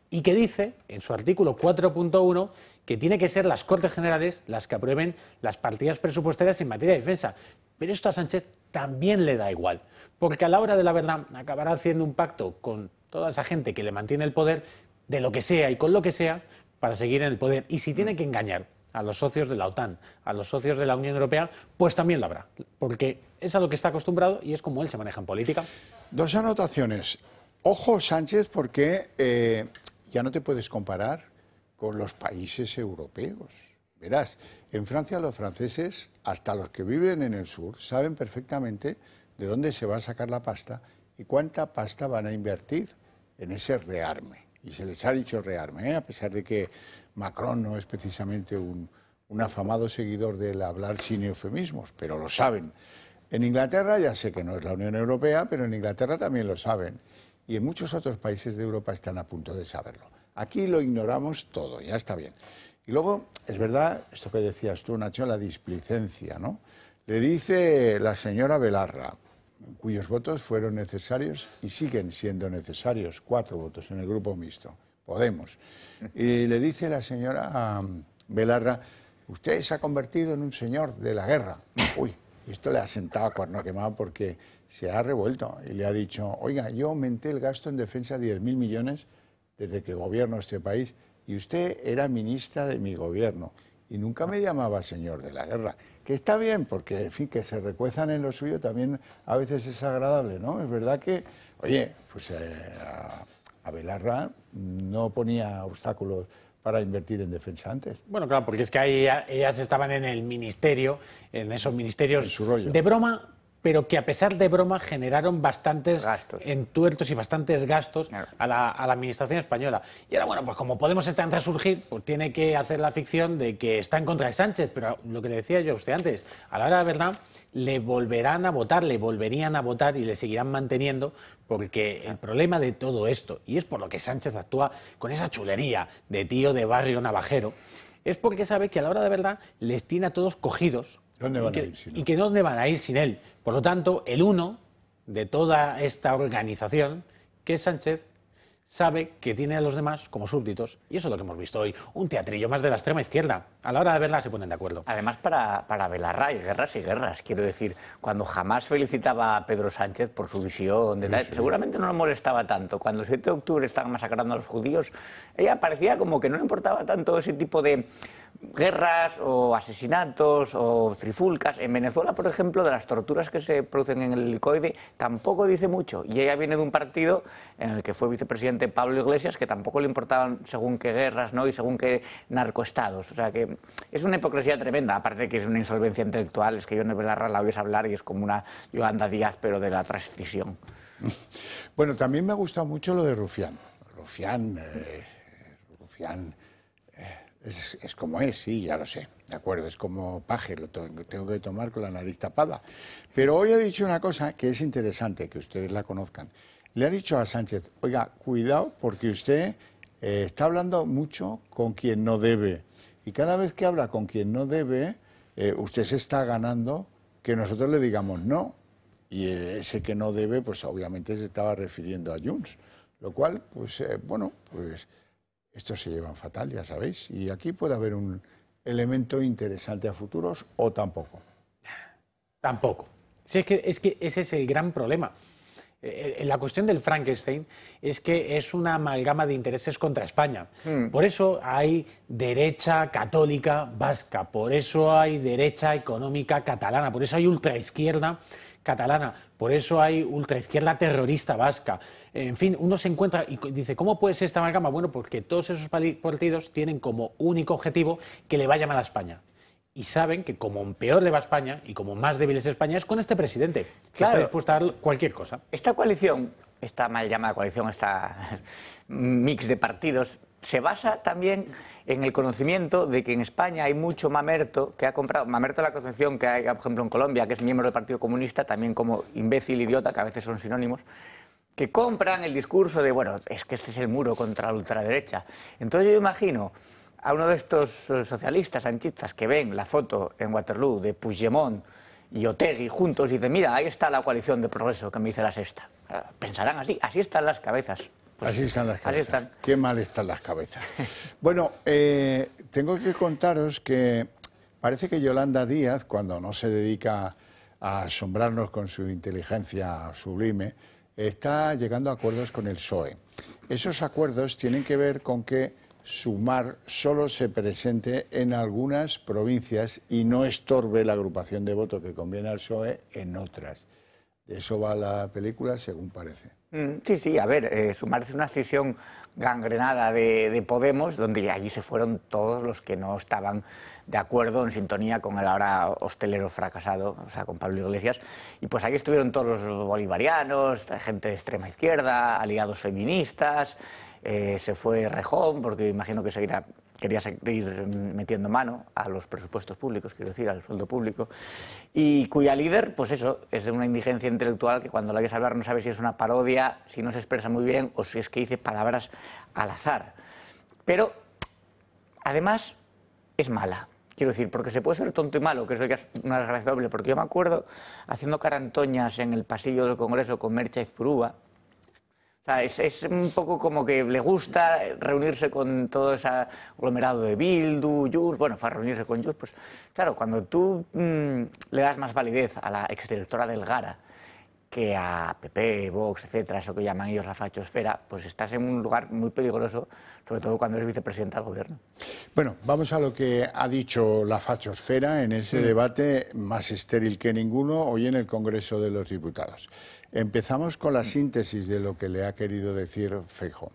y que dice, en su artículo 4.1, que tiene que ser las Cortes Generales las que aprueben las partidas presupuestarias en materia de defensa. Pero esto a Sánchez también le da igual, porque a la hora de la verdad acabará haciendo un pacto con toda esa gente que le mantiene el poder, de lo que sea y con lo que sea, para seguir en el poder. Y si tiene que engañar a los socios de la OTAN, a los socios de la Unión Europea, pues también lo habrá, porque es a lo que está acostumbrado y es como él se maneja en política. Dos anotaciones. Ojo, Sánchez, porque ya no te puedes comparar con los países europeos. Verás, en Francia los franceses, hasta los que viven en el sur, saben perfectamente de dónde se va a sacar la pasta y cuánta pasta van a invertir en ese rearme. Y se les ha dicho rearme, a pesar de que Macron no es precisamente un afamado seguidor del hablar sin eufemismos, pero lo saben. En Inglaterra, ya sé que no es la Unión Europea, pero en Inglaterra también lo saben. Y en muchos otros países de Europa están a punto de saberlo. Aquí lo ignoramos todo, ya está bien. Y luego, es verdad, esto que decías tú, Nacho, la displicencia, ¿no? Le dice la señora Belarra, cuyos votos fueron necesarios y siguen siendo necesarios, 4 votos en el grupo mixto, Podemos. Y le dice la señora Belarra, usted se ha convertido en un señor de la guerra. Uy, esto le ha sentado a cuerno quemado porque se ha revuelto y le ha dicho, oiga, yo aumenté el gasto en defensa 10.000 millones desde que gobierno este país y usted era ministra de mi gobierno y nunca me llamaba señor de la guerra. Que está bien, porque, en fin, que se recuezan en lo suyo también a veces es agradable, ¿no? Es verdad que, oye, pues a Belarra no ponía obstáculos para invertir en defensa antes. Bueno, claro, porque es que ahí ellas estaban en el ministerio, en esos ministerios en su rollo. De broma, pero que a pesar de broma generaron bastantes entuertos y bastantes gastos a la administración española. Y ahora, bueno, pues como Podemos está en resurgir, pues tiene que hacer la ficción de que está en contra de Sánchez, pero lo que le decía yo a usted antes, a la hora de verdad, le volverían a votar y le seguirán manteniendo, porque el problema de todo esto, y es por lo que Sánchez actúa con esa chulería de tío de barrio navajero, es porque sabe que a la hora de verdad les tiene a todos cogidos. ¿Dónde van a ir sin él? Y que dónde van a ir sin él. Por lo tanto, el uno de toda esta organización, que es Sánchez, sabe que tiene a los demás como súbditos. Y eso es lo que hemos visto hoy. Un teatrillo más de la extrema izquierda. A la hora de verla se ponen de acuerdo. Además, para Belarra hay guerras y guerras. Quiero decir, cuando jamás felicitaba a Pedro Sánchez por su visión, seguramente no le molestaba tanto. Cuando el 7 de octubre estaban masacrando a los judíos, ella parecía como que no le importaba tanto ese tipo de guerras o asesinatos o trifulcas. En Venezuela, por ejemplo, de las torturas que se producen en el helicoide, tampoco dice mucho. Y ella viene de un partido en el que fue vicepresidente Pablo Iglesias, que tampoco le importaban según qué guerras, ¿no? Y según qué narcoestados. O sea que es una hipocresía tremenda, aparte de que es una insolvencia intelectual. Es que yo en Belarra la oyes hablar y es como una Yolanda Díaz, pero de la transición. Bueno, también me ha gustado mucho lo de Rufián. Rufián es como es, sí, ya lo sé, de acuerdo, es como paje, lo tengo que tomar con la nariz tapada. Pero hoy ha dicho una cosa que es interesante, que ustedes la conozcan. Le ha dicho a Sánchez, oiga, cuidado porque usted está hablando mucho con quien no debe. Y cada vez que habla con quien no debe, usted se está ganando que nosotros le digamos no. Y ese que no debe, pues obviamente se estaba refiriendo a Junts. Lo cual, pues bueno, pues estos se llevan fatal, ya sabéis. Y aquí puede haber un elemento interesante a futuros o tampoco. Tampoco. Si es que ese es el gran problema. La cuestión del Frankenstein es que es una amalgama de intereses contra España. Por eso hay derecha católica vasca, por eso hay derecha económica catalana, por eso hay ultraizquierda catalana, por eso hay ultraizquierda terrorista vasca. En fin, uno se encuentra y dice, ¿cómo puede ser esta amalgama? Bueno, porque todos esos partidos tienen como único objetivo que le vaya mal a España. Y saben que como peor le va a España y como más débil es España es con este presidente, que está dispuesto a dar cualquier cosa. Esta coalición, esta mal llamada coalición, esta mix de partidos, se basa también en el conocimiento de que en España hay mucho mamerto que ha comprado, mamerto de la concepción que hay, por ejemplo, en Colombia, que es miembro del Partido Comunista, también como imbécil, idiota, que a veces son sinónimos, que compran el discurso de, bueno, es que este es el muro contra la ultraderecha. Entonces yo imagino a uno de estos socialistas sanchistas que ven la foto en Waterloo de Puigdemont y Otegi juntos y dicen, mira, ahí está la coalición de progreso que me dice la sexta. Pensarán así están las cabezas. Pues así están las cabezas. Así están. Qué mal están las cabezas. Bueno, tengo que contaros que parece que Yolanda Díaz, cuando no se dedica a asombrarnos con su inteligencia sublime, está llegando a acuerdos con el PSOE. Esos acuerdos tienen que ver con que Sumar solo se presente en algunas provincias y no estorbe la agrupación de voto que conviene al PSOE en otras. De eso va la película, según parece. Sí, a ver, Sumar es una escisión gangrenada de Podemos, donde allí se fueron todos los que no estaban de acuerdo, en sintonía con el ahora hostelero fracasado, o sea, con Pablo Iglesias. Y pues ahí estuvieron todos los bolivarianos, gente de extrema izquierda, aliados feministas. Se fue Rejón, porque imagino que quería seguir metiendo mano a los presupuestos públicos, quiero decir, al sueldo público, y cuya líder, pues eso, es de una indigencia intelectual que cuando la oyes hablar no sabes si es una parodia, si no se expresa muy bien o si es que dice palabras al azar. Pero, además, es mala. Quiero decir, porque se puede ser tonto y malo, que eso ya es una desgracia doble, porque yo me acuerdo haciendo carantoñas en el pasillo del Congreso con Merche Aizpurúa. O sea, es un poco como que le gusta reunirse con todo ese aglomerado de Bildu, Junts, bueno, fue a reunirse con Junts, pues claro, cuando tú le das más validez a la exdirectora del Gara que a PP, Vox, etcétera, eso que llaman ellos la fachosfera, pues estás en un lugar muy peligroso, sobre todo cuando eres vicepresidenta del gobierno. Bueno, vamos a lo que ha dicho la fachosfera en ese debate más estéril que ninguno hoy en el Congreso de los Diputados. Empezamos con la síntesis de lo que le ha querido decir Feijóo.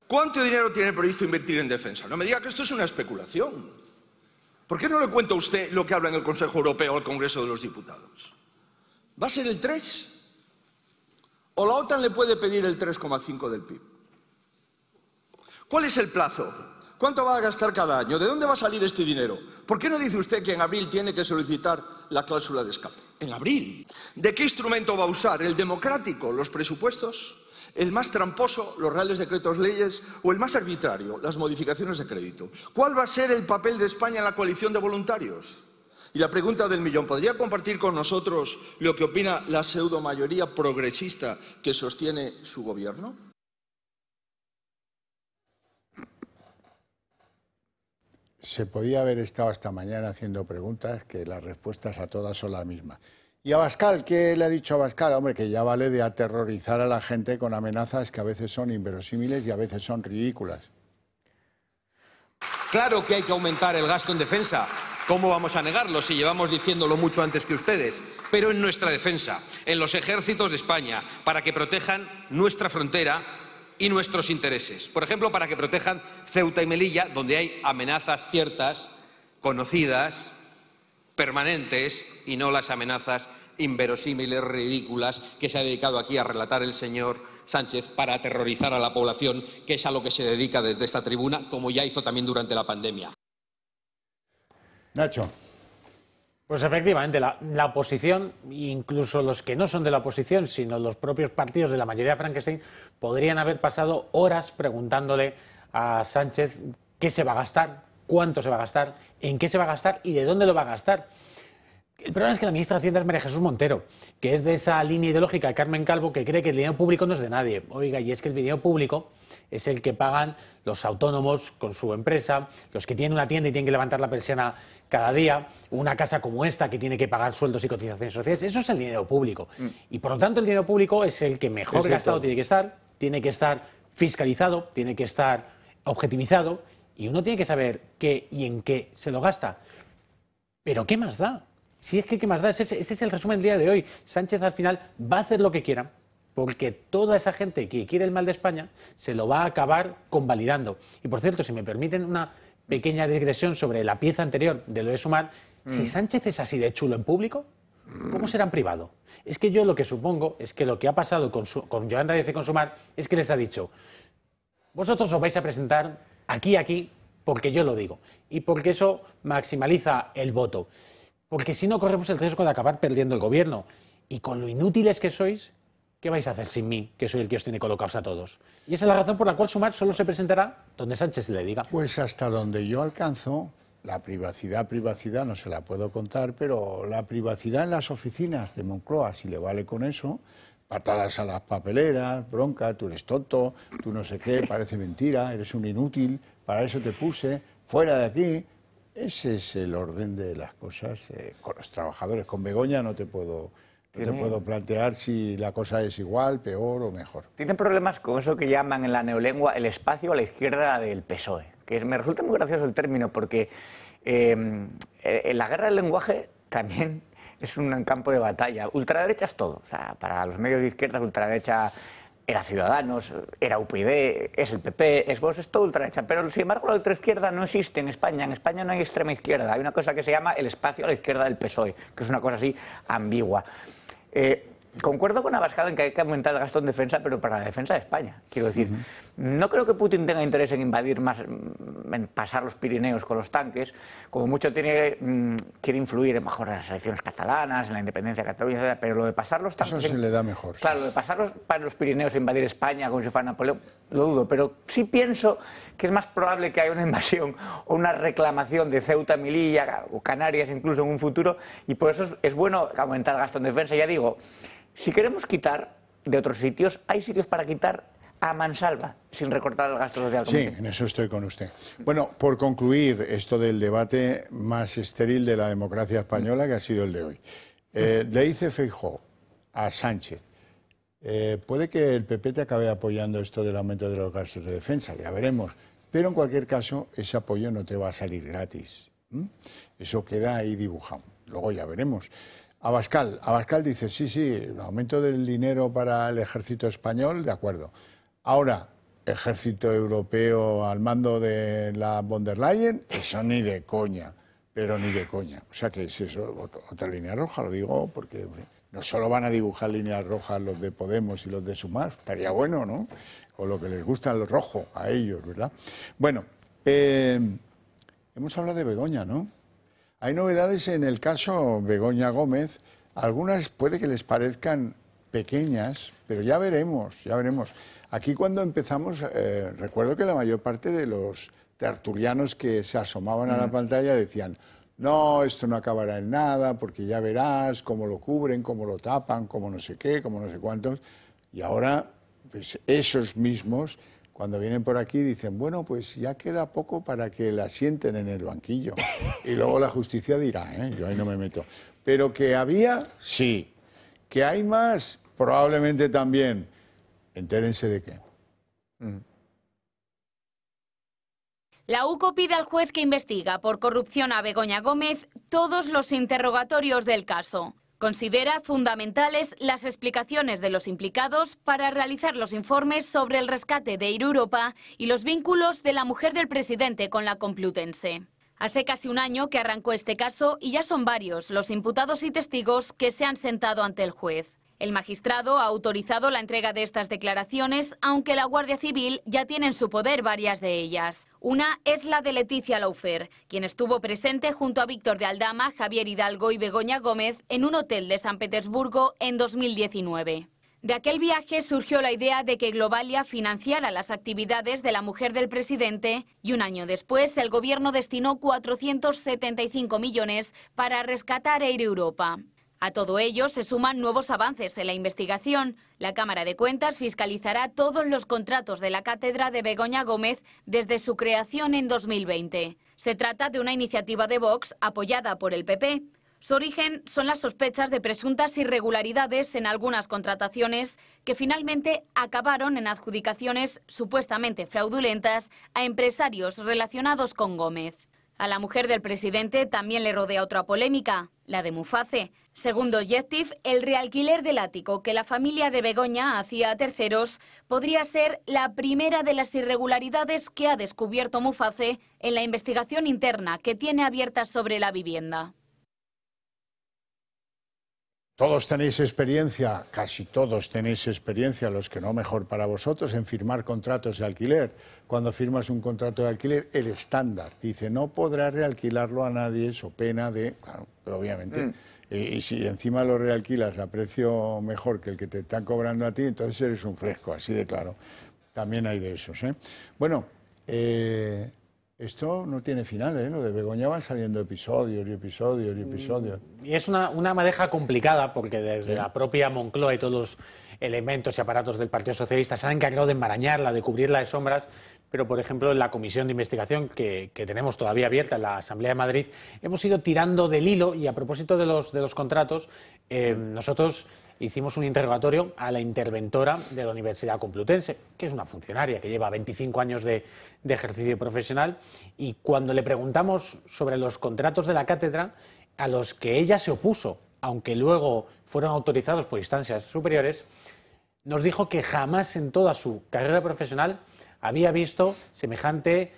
¿Cuánto dinero tiene previsto invertir en defensa? No me diga que esto es una especulación. ¿Por qué no le cuenta usted lo que habla en el Consejo Europeo al Congreso de los Diputados? ¿Va a ser el 3? ¿O la OTAN le puede pedir el 3,5 del PIB? ¿Cuál es el plazo? ¿Cuánto va a gastar cada año? ¿De dónde va a salir este dinero? ¿Por qué no dice usted que en abril tiene que solicitar la cláusula de escape? En abril. ¿De qué instrumento va a usar? ¿El democrático, los presupuestos? ¿El más tramposo, los reales decretos leyes? ¿O el más arbitrario, las modificaciones de crédito? ¿Cuál va a ser el papel de España en la coalición de voluntarios? Y la pregunta del millón, ¿podría compartir con nosotros lo que opina la pseudomayoría progresista que sostiene su gobierno? Se podía haber estado esta mañana haciendo preguntas que las respuestas a todas son las mismas. ¿Y Abascal? ¿Qué le ha dicho a Abascal? Hombre, que ya vale de aterrorizar a la gente con amenazas que a veces son inverosímiles y a veces son ridículas. Claro que hay que aumentar el gasto en defensa. ¿Cómo vamos a negarlo si llevamos diciéndolo mucho antes que ustedes? Pero en nuestra defensa, en los ejércitos de España, para que protejan nuestra frontera y nuestros intereses. Por ejemplo, para que protejan Ceuta y Melilla, donde hay amenazas ciertas, conocidas, permanentes, y no las amenazas inverosímiles, ridículas, que se ha dedicado aquí a relatar el señor Sánchez para aterrorizar a la población, que es a lo que se dedica desde esta tribuna, como ya hizo también durante la pandemia. Nacho. Pues efectivamente, la oposición, incluso los que no son de la oposición, sino los propios partidos de la mayoría Frankenstein, podrían haber pasado horas preguntándole a Sánchez qué se va a gastar, cuánto se va a gastar, en qué se va a gastar y de dónde lo va a gastar. El problema es que la ministra de Hacienda es María Jesús Montero, que es de esa línea ideológica de Carmen Calvo, que cree que el dinero público no es de nadie. Oiga, y es que el dinero público es el que pagan los autónomos con su empresa, los que tienen una tienda y tienen que levantar la persiana cada día, una casa como esta que tiene que pagar sueldos y cotizaciones sociales. Eso es el dinero público. Y por lo tanto el dinero público es el que mejor gastado tiene que estar fiscalizado, tiene que estar objetivizado y uno tiene que saber qué y en qué se lo gasta. Pero ¿qué más da? Si es que ¿qué más da? Ese es el resumen del día de hoy. Sánchez al final va a hacer lo que quiera, porque toda esa gente que quiere el mal de España se lo va a acabar convalidando. Y por cierto, si me permiten una pequeña digresión sobre la pieza anterior de lo de Sumar, si Sánchez es así de chulo en público, ¿cómo será en privado? Es que yo lo que supongo es que lo que ha pasado con Yolanda Díaz y con Sumar es que les ha dicho: vosotros os vais a presentar aquí, porque yo lo digo, y porque eso maximaliza el voto. Porque si no, corremos el riesgo de acabar perdiendo el gobierno. Y con lo inútiles que sois, ¿qué vais a hacer sin mí, que soy el que os tiene colocados a todos? Y esa es la razón por la cual Sumar solo se presentará donde Sánchez le diga. Pues hasta donde yo alcanzo, la privacidad no se la puedo contar, pero la privacidad en las oficinas de Moncloa, si le vale con eso, patadas a las papeleras, bronca, tú eres tonto, tú no sé qué, parece mentira, eres un inútil, para eso te puse, fuera de aquí. Ese es el orden de las cosas. Con los trabajadores, con Begoña no te puedo plantear si la cosa es igual, peor o mejor. Tienen problemas con eso que llaman en la neolengua el espacio a la izquierda del PSOE, que me resulta muy gracioso el término porque en la guerra del lenguaje también es un campo de batalla. Ultraderecha es todo. O sea, para los medios de izquierda, ultraderecha era Ciudadanos, era UPyD, es el PP, es Vox, es todo ultraderecha. Pero, sin embargo, la ultraizquierda no existe en España. En España no hay extrema izquierda. Hay una cosa que se llama el espacio a la izquierda del PSOE, que es una cosa así ambigua. Concuerdo con Abascal en que hay que aumentar el gasto en defensa, pero para la defensa de España. Quiero decir, no creo que Putin tenga interés en invadir más, en pasar los Pirineos con los tanques. Como mucho quiere influir en mejor las elecciones catalanas, en la independencia de Cataluña, etc. Pero lo de pasar los tanques... Eso se le da mejor. Claro, lo de pasar para los Pirineos e invadir España como si fuera Napoleón, lo dudo. Pero sí pienso que es más probable que haya una invasión o una reclamación de Ceuta, Melilla o Canarias incluso en un futuro. Y por eso es bueno aumentar el gasto en defensa. Ya digo, si queremos quitar de otros sitios, hay sitios para quitar a mansalva, sin recortar el gasto social. Sí, en eso estoy con usted. Bueno, por concluir esto del debate más estéril de la democracia española, que ha sido el de hoy. Le dice Feijóo a Sánchez: puede que el PP te acabe apoyando esto del aumento de los gastos de defensa, ya veremos, pero en cualquier caso ese apoyo no te va a salir gratis. Eso queda ahí dibujado, luego ya veremos. Abascal dice, sí, el aumento del dinero para el ejército español, de acuerdo. Ahora, ejército europeo al mando de la von der Leyen, eso ni de coña, pero ni de coña. O sea que es eso, otra línea roja, lo digo porque en fin, no solo van a dibujar líneas rojas los de Podemos y los de Sumar, estaría bueno, ¿no? Con lo que les gusta el rojo a ellos, ¿verdad? Bueno, hemos hablado de Begoña, ¿no? Hay novedades en el caso Begoña Gómez, algunas puede que les parezcan pequeñas, pero ya veremos, ya veremos. Aquí cuando empezamos, recuerdo que la mayor parte de los tertulianos que se asomaban a la pantalla decían: no, esto no acabará en nada, porque ya verás cómo lo cubren, cómo lo tapan, cómo no sé qué, cómo no sé cuántos. Y ahora, pues esos mismos, cuando vienen por aquí, dicen, bueno, pues ya queda poco para que la sienten en el banquillo. Y luego la justicia dirá, yo ahí no me meto. Pero que había, sí. Que hay más, probablemente también. Entérense de qué. La UCO pide al juez que investiga por corrupción a Begoña Gómez todos los interrogatorios del caso. Considera fundamentales las explicaciones de los implicados para realizar los informes sobre el rescate de Air Europa y los vínculos de la mujer del presidente con la Complutense. Hace casi un año que arrancó este caso y ya son varios los imputados y testigos que se han sentado ante el juez. El magistrado ha autorizado la entrega de estas declaraciones, aunque la Guardia Civil ya tiene en su poder varias de ellas. Una es la de Leticia Laufer, quien estuvo presente junto a Víctor de Aldama, Javier Hidalgo y Begoña Gómez en un hotel de San Petersburgo en 2019. De aquel viaje surgió la idea de que Globalia financiara las actividades de la mujer del presidente y un año después el gobierno destinó 475 millones para rescatar Air Europa. A todo ello se suman nuevos avances en la investigación. La Cámara de Cuentas fiscalizará todos los contratos de la cátedra de Begoña Gómez desde su creación en 2020. Se trata de una iniciativa de Vox apoyada por el PP. Su origen son las sospechas de presuntas irregularidades en algunas contrataciones que finalmente acabaron en adjudicaciones supuestamente fraudulentas a empresarios relacionados con Gómez. A la mujer del presidente también le rodea otra polémica, la de Muface. Según Objective, el realquiler del ático que la familia de Begoña hacía a terceros podría ser la primera de las irregularidades que ha descubierto Muface en la investigación interna que tiene abierta sobre la vivienda. Todos tenéis experiencia, casi todos tenéis experiencia, los que no mejor para vosotros, en firmar contratos de alquiler. Cuando firmas un contrato de alquiler, el estándar dice no podrás realquilarlo a nadie, so pena de... Claro, pero obviamente, y si encima lo realquilas a precio mejor que el que te están cobrando a ti, entonces eres un fresco, así de claro. También hay de esos, ¿eh? Bueno, esto no tiene final, ¿eh? Lo de Begoña van saliendo episodios y episodios y episodios. Y es una madeja complicada porque desde la propia Moncloa y todos los elementos y aparatos del Partido Socialista se han encargado de enmarañarla, de cubrirla de sombras, pero por ejemplo en la comisión de investigación que tenemos todavía abierta en la Asamblea de Madrid hemos ido tirando del hilo y a propósito de los contratos nosotros hicimos un interrogatorio a la interventora de la Universidad Complutense, que es una funcionaria que lleva 25 años de ejercicio profesional, y cuando le preguntamos sobre los contratos de la cátedra, a los que ella se opuso, aunque luego fueron autorizados por instancias superiores, nos dijo que jamás en toda su carrera profesional había visto semejante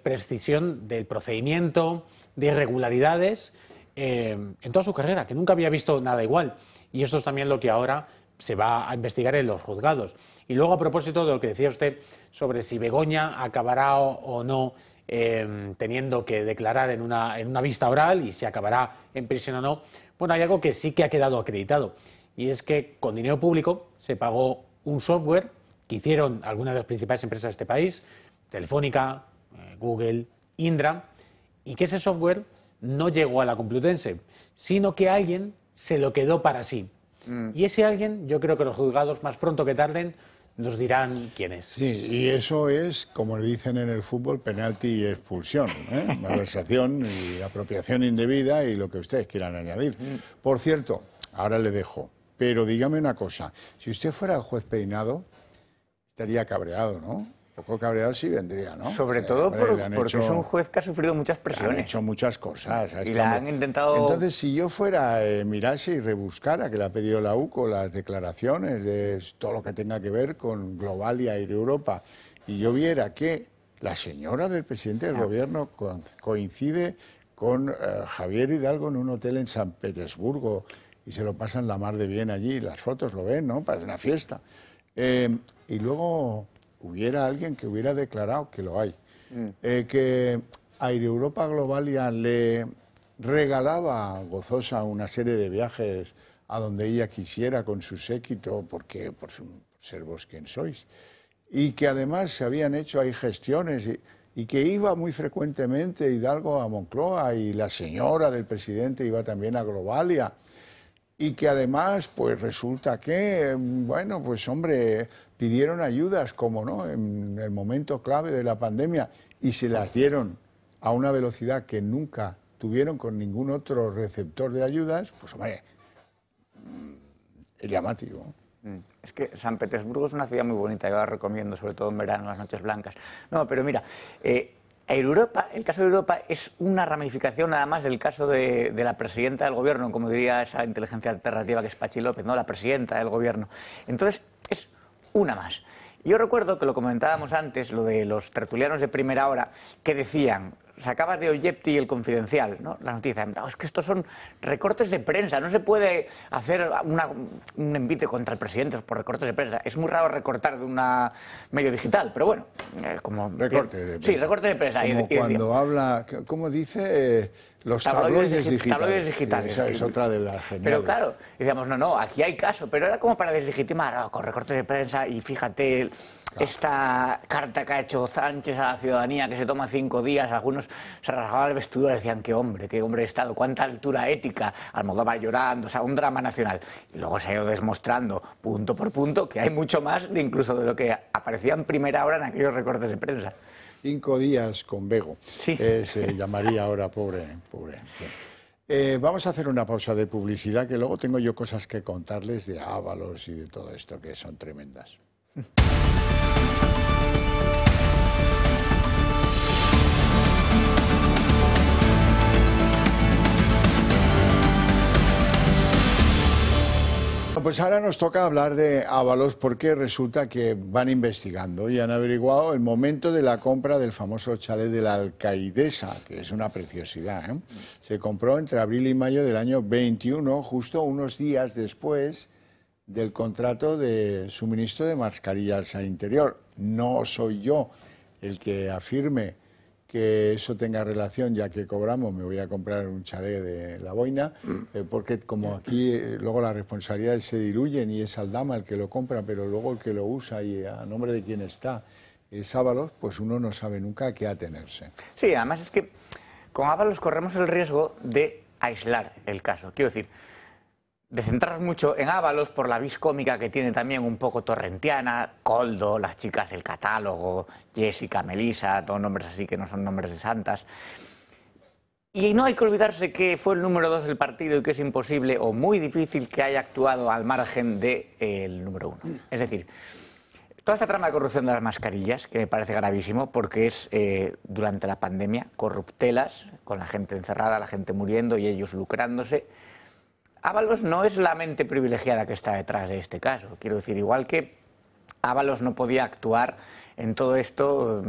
precisión del procedimiento, de irregularidades en toda su carrera, que nunca había visto nada igual. Y esto es también lo que ahora se va a investigar en los juzgados. Y luego, a propósito de lo que decía usted sobre si Begoña acabará o no teniendo que declarar en una vista oral y si acabará en prisión o no, bueno, hay algo que sí que ha quedado acreditado. Y es que con dinero público se pagó un software que hicieron algunas de las principales empresas de este país, Telefónica, Google, Indra, y que ese software no llegó a la Complutense, sino que alguien se lo quedó para sí. Y ese alguien, yo creo que los juzgados más pronto que tarden nos dirán quién es. Sí, y eso es, como le dicen en el fútbol, penalti y expulsión, ¿eh? Malversación y apropiación indebida y lo que ustedes quieran añadir. Por cierto, ahora le dejo, pero dígame una cosa, si usted fuera el juez Peinado, estaría cabreado, ¿no? Un poco cabreado sí vendría, ¿no? Sobre todo porque es un juez que ha sufrido muchas presiones. Han hecho muchas cosas. Y la han intentado... Entonces, si yo fuera, mirase y rebuscara, que le ha pedido la UCO, las declaraciones de todo lo que tenga que ver con Globalia y Air Europa, y yo viera que la señora del presidente del gobierno coincide con Javier Hidalgo en un hotel en San Petersburgo, y se lo pasan la mar de bien allí, las fotos lo ven, ¿no? Parece una fiesta. Y luego... hubiera alguien que hubiera declarado, que lo hay, que Air Europa Globalia le regalaba gozosa una serie de viajes a donde ella quisiera con su séquito, porque por ser vos quien sois, y que además se habían hecho ahí gestiones y que iba muy frecuentemente Hidalgo a Moncloa y la señora del presidente iba también a Globalia. Y que además, pues resulta que, bueno, pues hombre, pidieron ayudas, como no, en el momento clave de la pandemia, y se las dieron a una velocidad que nunca tuvieron con ningún otro receptor de ayudas, pues hombre, es llamativo. Es que San Petersburgo es una ciudad muy bonita, yo la recomiendo, sobre todo en verano, las noches blancas. No, pero mira... Air Europa, el caso de Europa es una ramificación nada más del caso de la presidenta del gobierno, como diría esa inteligencia alternativa que es Pachi López, ¿no? La presidenta del gobierno. Entonces, es una más. Yo recuerdo que lo comentábamos antes, lo de los tertulianos de primera hora, que decían sacaba de Objecti y El Confidencial, ¿no?, la noticia. No, es que estos son recortes de prensa, no se puede hacer un envite contra el presidente por recortes de prensa. Es muy raro recortar de un medio digital, pero bueno, como... Recorte de prensa. Sí, recorte de prensa. Como cuando habla, ¿cómo dice? Los tabloides digitales. Tabloides digitales. Esa es otra de las geniales. Pero claro, decíamos, no, aquí hay caso, pero era como para deslegitimar, con recortes de prensa, y fíjate, esta carta que ha hecho Sánchez a la ciudadanía, que se toma 5 días, algunos se rasgaban el vestidor y decían, qué hombre de Estado, cuánta altura ética, Almodóvar llorando, o sea, un drama nacional. Y luego se ha ido demostrando, punto por punto, que hay mucho más incluso de lo que aparecía en primera hora en aquellos recortes de prensa. 5 días con Bego, sí. Se llamaría ahora, pobre. Vamos a hacer una pausa de publicidad, que luego tengo yo cosas que contarles de Ábalos y de todo esto, que son tremendas. Pues ahora nos toca hablar de Ábalos, porque resulta que van investigando y han averiguado el momento de la compra del famoso chalet de la Alcaidesa, que es una preciosidad, ¿eh? Se compró entre abril y mayo del año 21, justo unos días después del contrato de suministro de mascarillas al interior. No soy yo el que afirme que eso tenga relación, ya que cobramos, me voy a comprar un chalet de La Boina, porque como aquí luego las responsabilidades se diluyen y es Aldama el que lo compra, pero luego el que lo usa y a nombre de quien está es Ábalos, pues uno no sabe nunca a qué atenerse. Sí, además es que con Ábalos corremos el riesgo de aislar el caso. Quiero decir, de centrarnos mucho en Ábalos por la vis cómica que tiene también un poco torrentiana, Coldo, las chicas del catálogo, Jessica, Melissa, todos nombres así que no son nombres de santas. Y no hay que olvidarse que fue el número 2 del partido y que es imposible o muy difícil que haya actuado al margen del número 1. Es decir, toda esta trama de corrupción de las mascarillas, que me parece gravísimo porque es durante la pandemia, corruptelas, con la gente encerrada, la gente muriendo y ellos lucrándose. Ábalos no es la mente privilegiada que está detrás de este caso. Quiero decir, igual que Ábalos no podía actuar en todo esto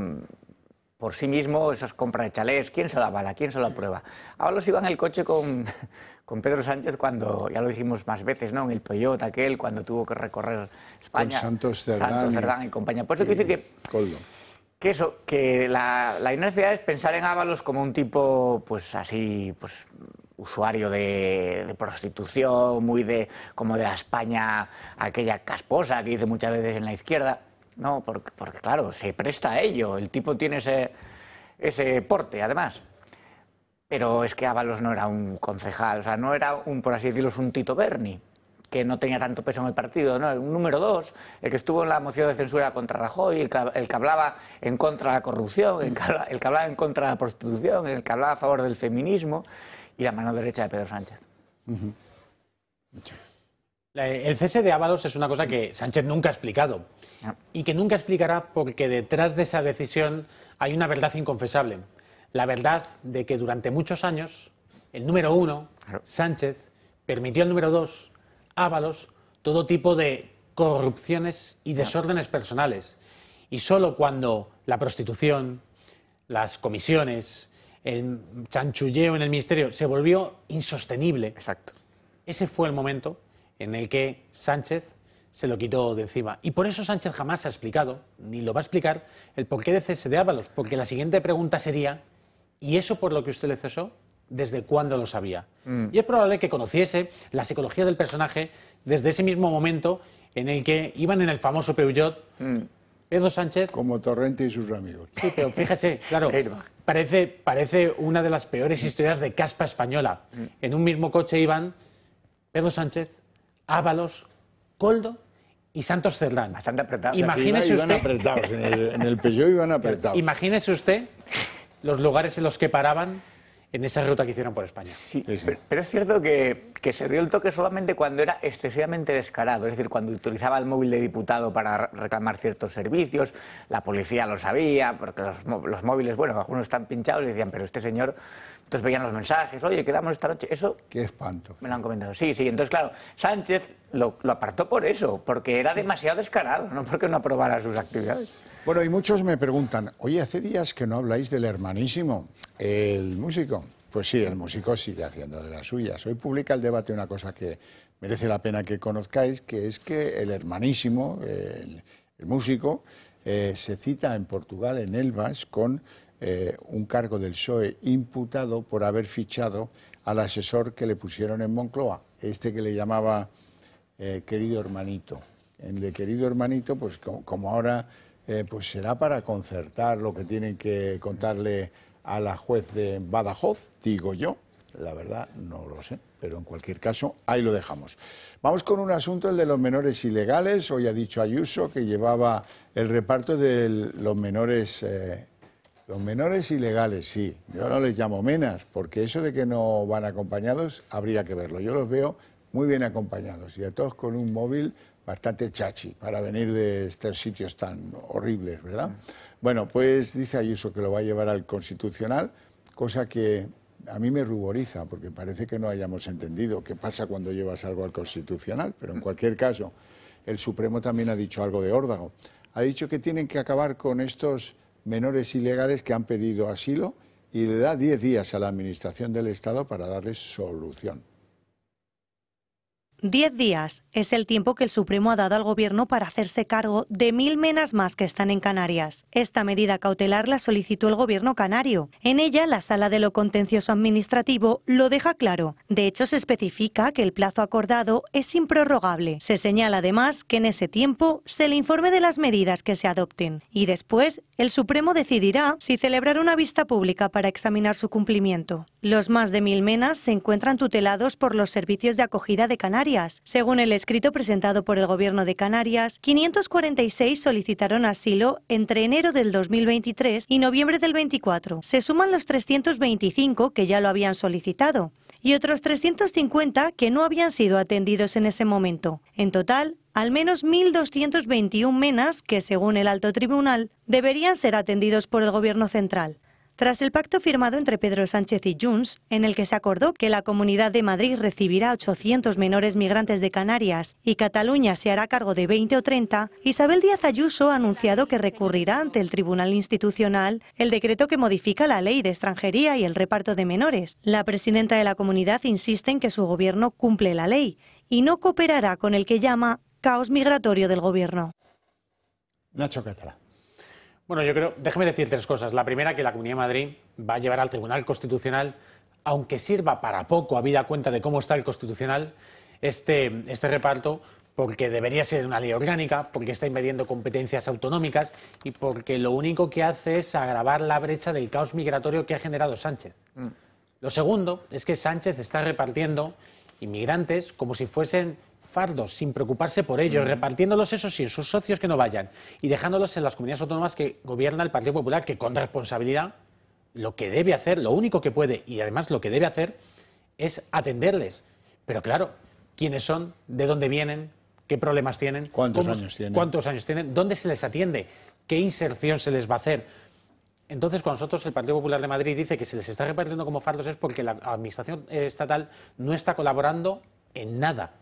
por sí mismo, esas compras de chalés, ¿quién se la avala? ¿Quién se la aprueba? Ábalos iba en el coche con Pedro Sánchez cuando, ya lo dijimos más veces, ¿no?, en el Peugeot aquel, cuando tuvo que recorrer España. Con Santos Cerdán y compañía. Por eso quiero decir que la inercia es pensar en Ábalos como un tipo, pues así, pues usuario de prostitución, muy como de la España aquella casposa que dice muchas veces en la izquierda, no, porque claro, se presta a ello, el tipo tiene ese porte además. Pero es que Ábalos no era un concejal, o sea, no era por así decirlo, un Tito Berni, que no tenía tanto peso en el partido, no, un número 2, el que estuvo en la moción de censura contra Rajoy, el que hablaba en contra de la corrupción, el que hablaba en contra de la prostitución, el que hablaba a favor del feminismo, y la mano derecha de Pedro Sánchez. El cese de Ábalos es una cosa que Sánchez nunca ha explicado y que nunca explicará porque detrás de esa decisión hay una verdad inconfesable. La verdad de que durante muchos años el número 1, Sánchez, permitió al número 2, Ábalos, todo tipo de corrupciones y desórdenes personales. Y solo cuando la prostitución, las comisiones, el chanchulleo en el ministerio se volvió insostenible. Exacto. Ese fue el momento en el que Sánchez se lo quitó de encima. Y por eso Sánchez jamás ha explicado, ni lo va a explicar, el porqué de cese de Ábalos. Porque la siguiente pregunta sería, ¿y eso por lo que usted le cesó? ¿Desde cuándo lo sabía? Y es probable que conociese la psicología del personaje desde ese mismo momento en el que iban en el famoso Peugeot Pedro Sánchez... Como Torrente y sus amigos. Sí, pero fíjese, claro, parece una de las peores historias de caspa española. En un mismo coche iban Pedro Sánchez, Ábalos, Coldo y Santos Cerdán. Bastante apretados. Imagínese usted... Iban apretados, en el Peugeot iban apretados. Imagínese usted los lugares en los que paraban en esa ruta que hicieron por España. Sí, pero es cierto que se dio el toque solamente cuando era excesivamente descarado, es decir, cuando utilizaba el móvil de diputado para reclamar ciertos servicios, la policía lo sabía, porque los móviles, bueno, algunos están pinchados y decían, pero este señor... Entonces veían los mensajes, oye, quedamos esta noche, eso... Qué espanto. Me lo han comentado. Sí, entonces claro, Sánchez lo apartó por eso, porque era demasiado descarado, no porque no aprobara sus actividades. Bueno, y muchos me preguntan, oye, hace días que no habláis del Hermanísimo, el músico. Pues sí, el músico sigue haciendo de las suyas. Hoy publica El Debate una cosa que merece la pena que conozcáis, que es que el Hermanísimo, el músico, se cita en Portugal, en Elvas, con un cargo del PSOE imputado por haber fichado al asesor que le pusieron en Moncloa, este que le llamaba querido hermanito. El de querido hermanito, pues como ahora pues será para concertar lo que tienen que contarle a la juez de Badajoz, digo yo. La verdad no lo sé, pero en cualquier caso ahí lo dejamos. Vamos con un asunto, el de los menores ilegales. Hoy ha dicho Ayuso que llevaba el reparto de los menores ilegales, sí. Yo no les llamo menas, porque eso de que no van acompañados habría que verlo. Yo los veo muy bien acompañados y a todos con un móvil bastante chachi para venir de estos sitios tan horribles, ¿verdad? Bueno, pues dice Ayuso que lo va a llevar al Constitucional, cosa que a mí me ruboriza, porque parece que no hayamos entendido qué pasa cuando llevas algo al Constitucional, pero en cualquier caso, el Supremo también ha dicho algo de órdago. Ha dicho que tienen que acabar con estos menores ilegales que han pedido asilo y le da 10 días a la Administración del Estado para darles solución. 10 días es el tiempo que el Supremo ha dado al Gobierno para hacerse cargo de 1000 menas más que están en Canarias. Esta medida cautelar la solicitó el Gobierno canario. En ella, la Sala de lo Contencioso Administrativo lo deja claro. De hecho, se especifica que el plazo acordado es improrrogable. Se señala además que en ese tiempo se le informe de las medidas que se adopten. Y después, el Supremo decidirá si celebrar una vista pública para examinar su cumplimiento. Los más de 1000 menas se encuentran tutelados por los servicios de acogida de Canarias. Según el escrito presentado por el Gobierno de Canarias, 546 solicitaron asilo entre enero del 2023 y noviembre del 24. Se suman los 325 que ya lo habían solicitado y otros 350 que no habían sido atendidos en ese momento. En total, al menos 1.221 menas que, según el alto tribunal, deberían ser atendidos por el Gobierno central. Tras el pacto firmado entre Pedro Sánchez y Junts, en el que se acordó que la Comunidad de Madrid recibirá 800 menores migrantes de Canarias y Cataluña se hará cargo de 20 o 30, Isabel Díaz Ayuso ha anunciado que recurrirá ante el Tribunal Institucional el decreto que modifica la Ley de Extranjería y el reparto de menores. La presidenta de la comunidad insiste en que su gobierno cumple la ley y no cooperará con el que llama caos migratorio del gobierno. Nacho Catalá. Bueno, yo creo, déjeme decir 3 cosas. La primera, que la Comunidad de Madrid va a llevar al Tribunal Constitucional, aunque sirva para poco, habida cuenta de cómo está el Constitucional, este reparto, porque debería ser una ley orgánica, porque está invadiendo competencias autonómicas y porque lo único que hace es agravar la brecha del caos migratorio que ha generado Sánchez. Lo segundo es que Sánchez está repartiendo inmigrantes como si fuesen fardos, sin preocuparse por ello, repartiéndolos, eso sí, en sus socios que no vayan y dejándolos en las comunidades autónomas que gobierna el Partido Popular, que con responsabilidad lo que debe hacer, lo único que puede y además lo que debe hacer es atenderles. Pero claro, ¿quiénes son? ¿De dónde vienen? ¿Qué problemas tienen? ¿Cuántos años tienen? ¿Cuántos años tienen? ¿Dónde se les atiende? ¿Qué inserción se les va a hacer? Entonces, cuando nosotros, el Partido Popular de Madrid, dice que se les está repartiendo como fardos es porque la Administración estatal no está colaborando en nada.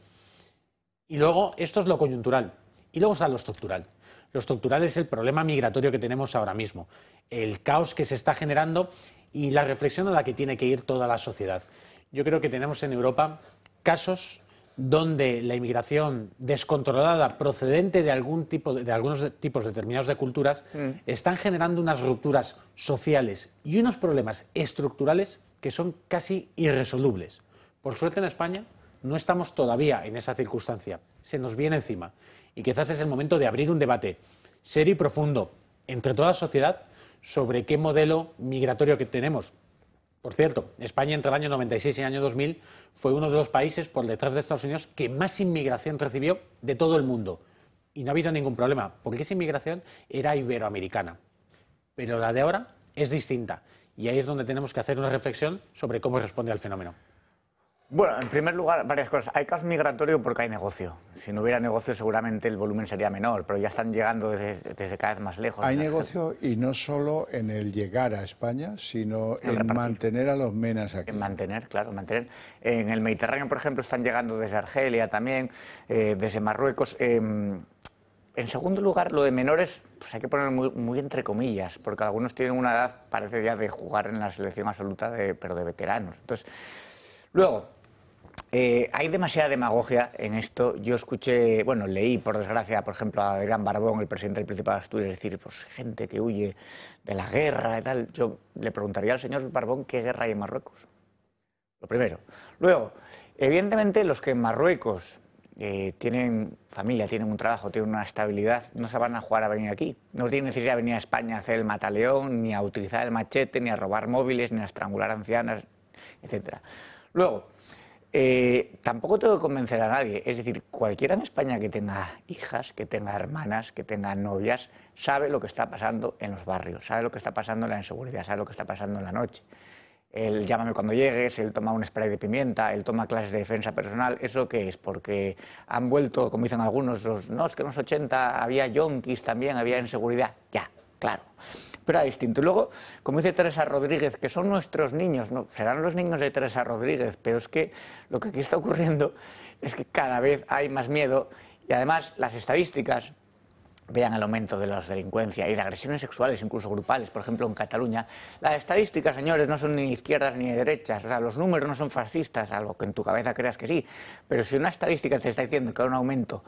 Y luego, esto es lo coyuntural. Y luego está lo estructural. Lo estructural es el problema migratorio que tenemos ahora mismo, el caos que se está generando y la reflexión a la que tiene que ir toda la sociedad. Yo creo que tenemos en Europa casos donde la inmigración descontrolada procedente de algunos tipos determinados de culturas están generando unas rupturas sociales y unos problemas estructurales que son casi irresolubles. Por suerte en España no estamos todavía en esa circunstancia, se nos viene encima y quizás es el momento de abrir un debate serio y profundo entre toda la sociedad sobre qué modelo migratorio que tenemos. Por cierto, España entre el año 96 y el año 2000 fue uno de los países por detrás de Estados Unidos que más inmigración recibió de todo el mundo. Y no ha habido ningún problema, porque esa inmigración era iberoamericana. Pero la de ahora es distinta. Y ahí es donde tenemos que hacer una reflexión sobre cómo responde al fenómeno. Bueno, en primer lugar, varias cosas. Hay caos migratorio porque hay negocio. Si no hubiera negocio, seguramente el volumen sería menor, pero ya están llegando desde cada vez más lejos. Hay negocio y no solo en el llegar a España, sino en mantener a los menas aquí. En mantener, claro, mantener. En el Mediterráneo, por ejemplo, están llegando desde Argelia también, desde Marruecos. En segundo lugar, lo de menores, pues hay que poner muy entre comillas, porque algunos tienen una edad, parece ya, de jugar en la selección absoluta, pero de veteranos. Entonces, luego, hay demasiada demagogia en esto. Yo escuché, bueno, leí, por desgracia, por ejemplo, a Adrián Barbón, el presidente del Principado de Asturias, decir, pues gente que huye de la guerra y tal. Yo le preguntaría al señor Barbón qué guerra hay en Marruecos. Lo primero. Luego, evidentemente, los que en Marruecos tienen familia, tienen un trabajo, tienen una estabilidad, no se van a jugar a venir aquí. No tienen necesidad de venir a España a hacer el mataleón, ni a utilizar el machete, ni a robar móviles, ni a estrangular ancianas, etc. Luego, tampoco tengo que convencer a nadie. Es decir, cualquiera en España que tenga hijas, que tenga hermanas, que tenga novias, sabe lo que está pasando en los barrios, sabe lo que está pasando en la inseguridad, sabe lo que está pasando en la noche. Él llámame cuando llegues, él toma un spray de pimienta, él toma clases de defensa personal. ¿Eso qué es? Porque han vuelto, como dicen algunos, no, es que en los 80 había yonkis también, había inseguridad. Ya, claro. Pero era distinto. Y luego, como dice Teresa Rodríguez, que son nuestros niños, no, serán los niños de Teresa Rodríguez, pero es que lo que aquí está ocurriendo es que cada vez hay más miedo y además las estadísticas, vean el aumento de la delincuencia y de agresiones sexuales, incluso grupales, por ejemplo en Cataluña. Las estadísticas, señores, no son ni izquierdas ni derechas, o sea, los números no son fascistas, algo que en tu cabeza creas que sí, pero si una estadística te está diciendo que hay un aumento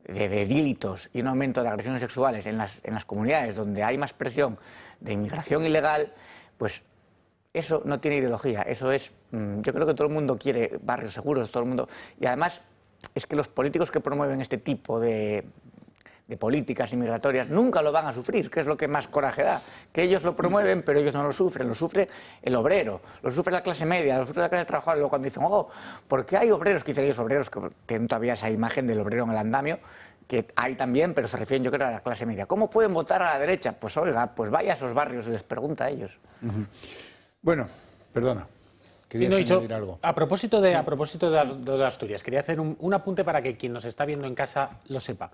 de delitos y un aumento de agresiones sexuales en las comunidades donde hay más presión de inmigración ilegal, pues eso no tiene ideología, eso es, yo creo que todo el mundo quiere barrios seguros, todo el mundo, y además es que los políticos que promueven este tipo de políticas inmigratorias nunca lo van a sufrir, que es lo que más coraje da, que ellos lo promueven pero ellos no lo sufre el obrero, lo sufre la clase media, lo sufre la clase trabajadora. Luego cuando dicen, ¿por qué hay obreros? Que dicen ellos obreros que tienen todavía esa imagen del obrero en el andamio, que hay también, pero se refieren yo creo a la clase media. ¿Cómo pueden votar a la derecha? Pues oiga, pues vaya a esos barrios y les pregunta a ellos. Bueno, perdona. Sí, no, algo. A propósito de Asturias, quería hacer un apunte para que quien nos está viendo en casa lo sepa.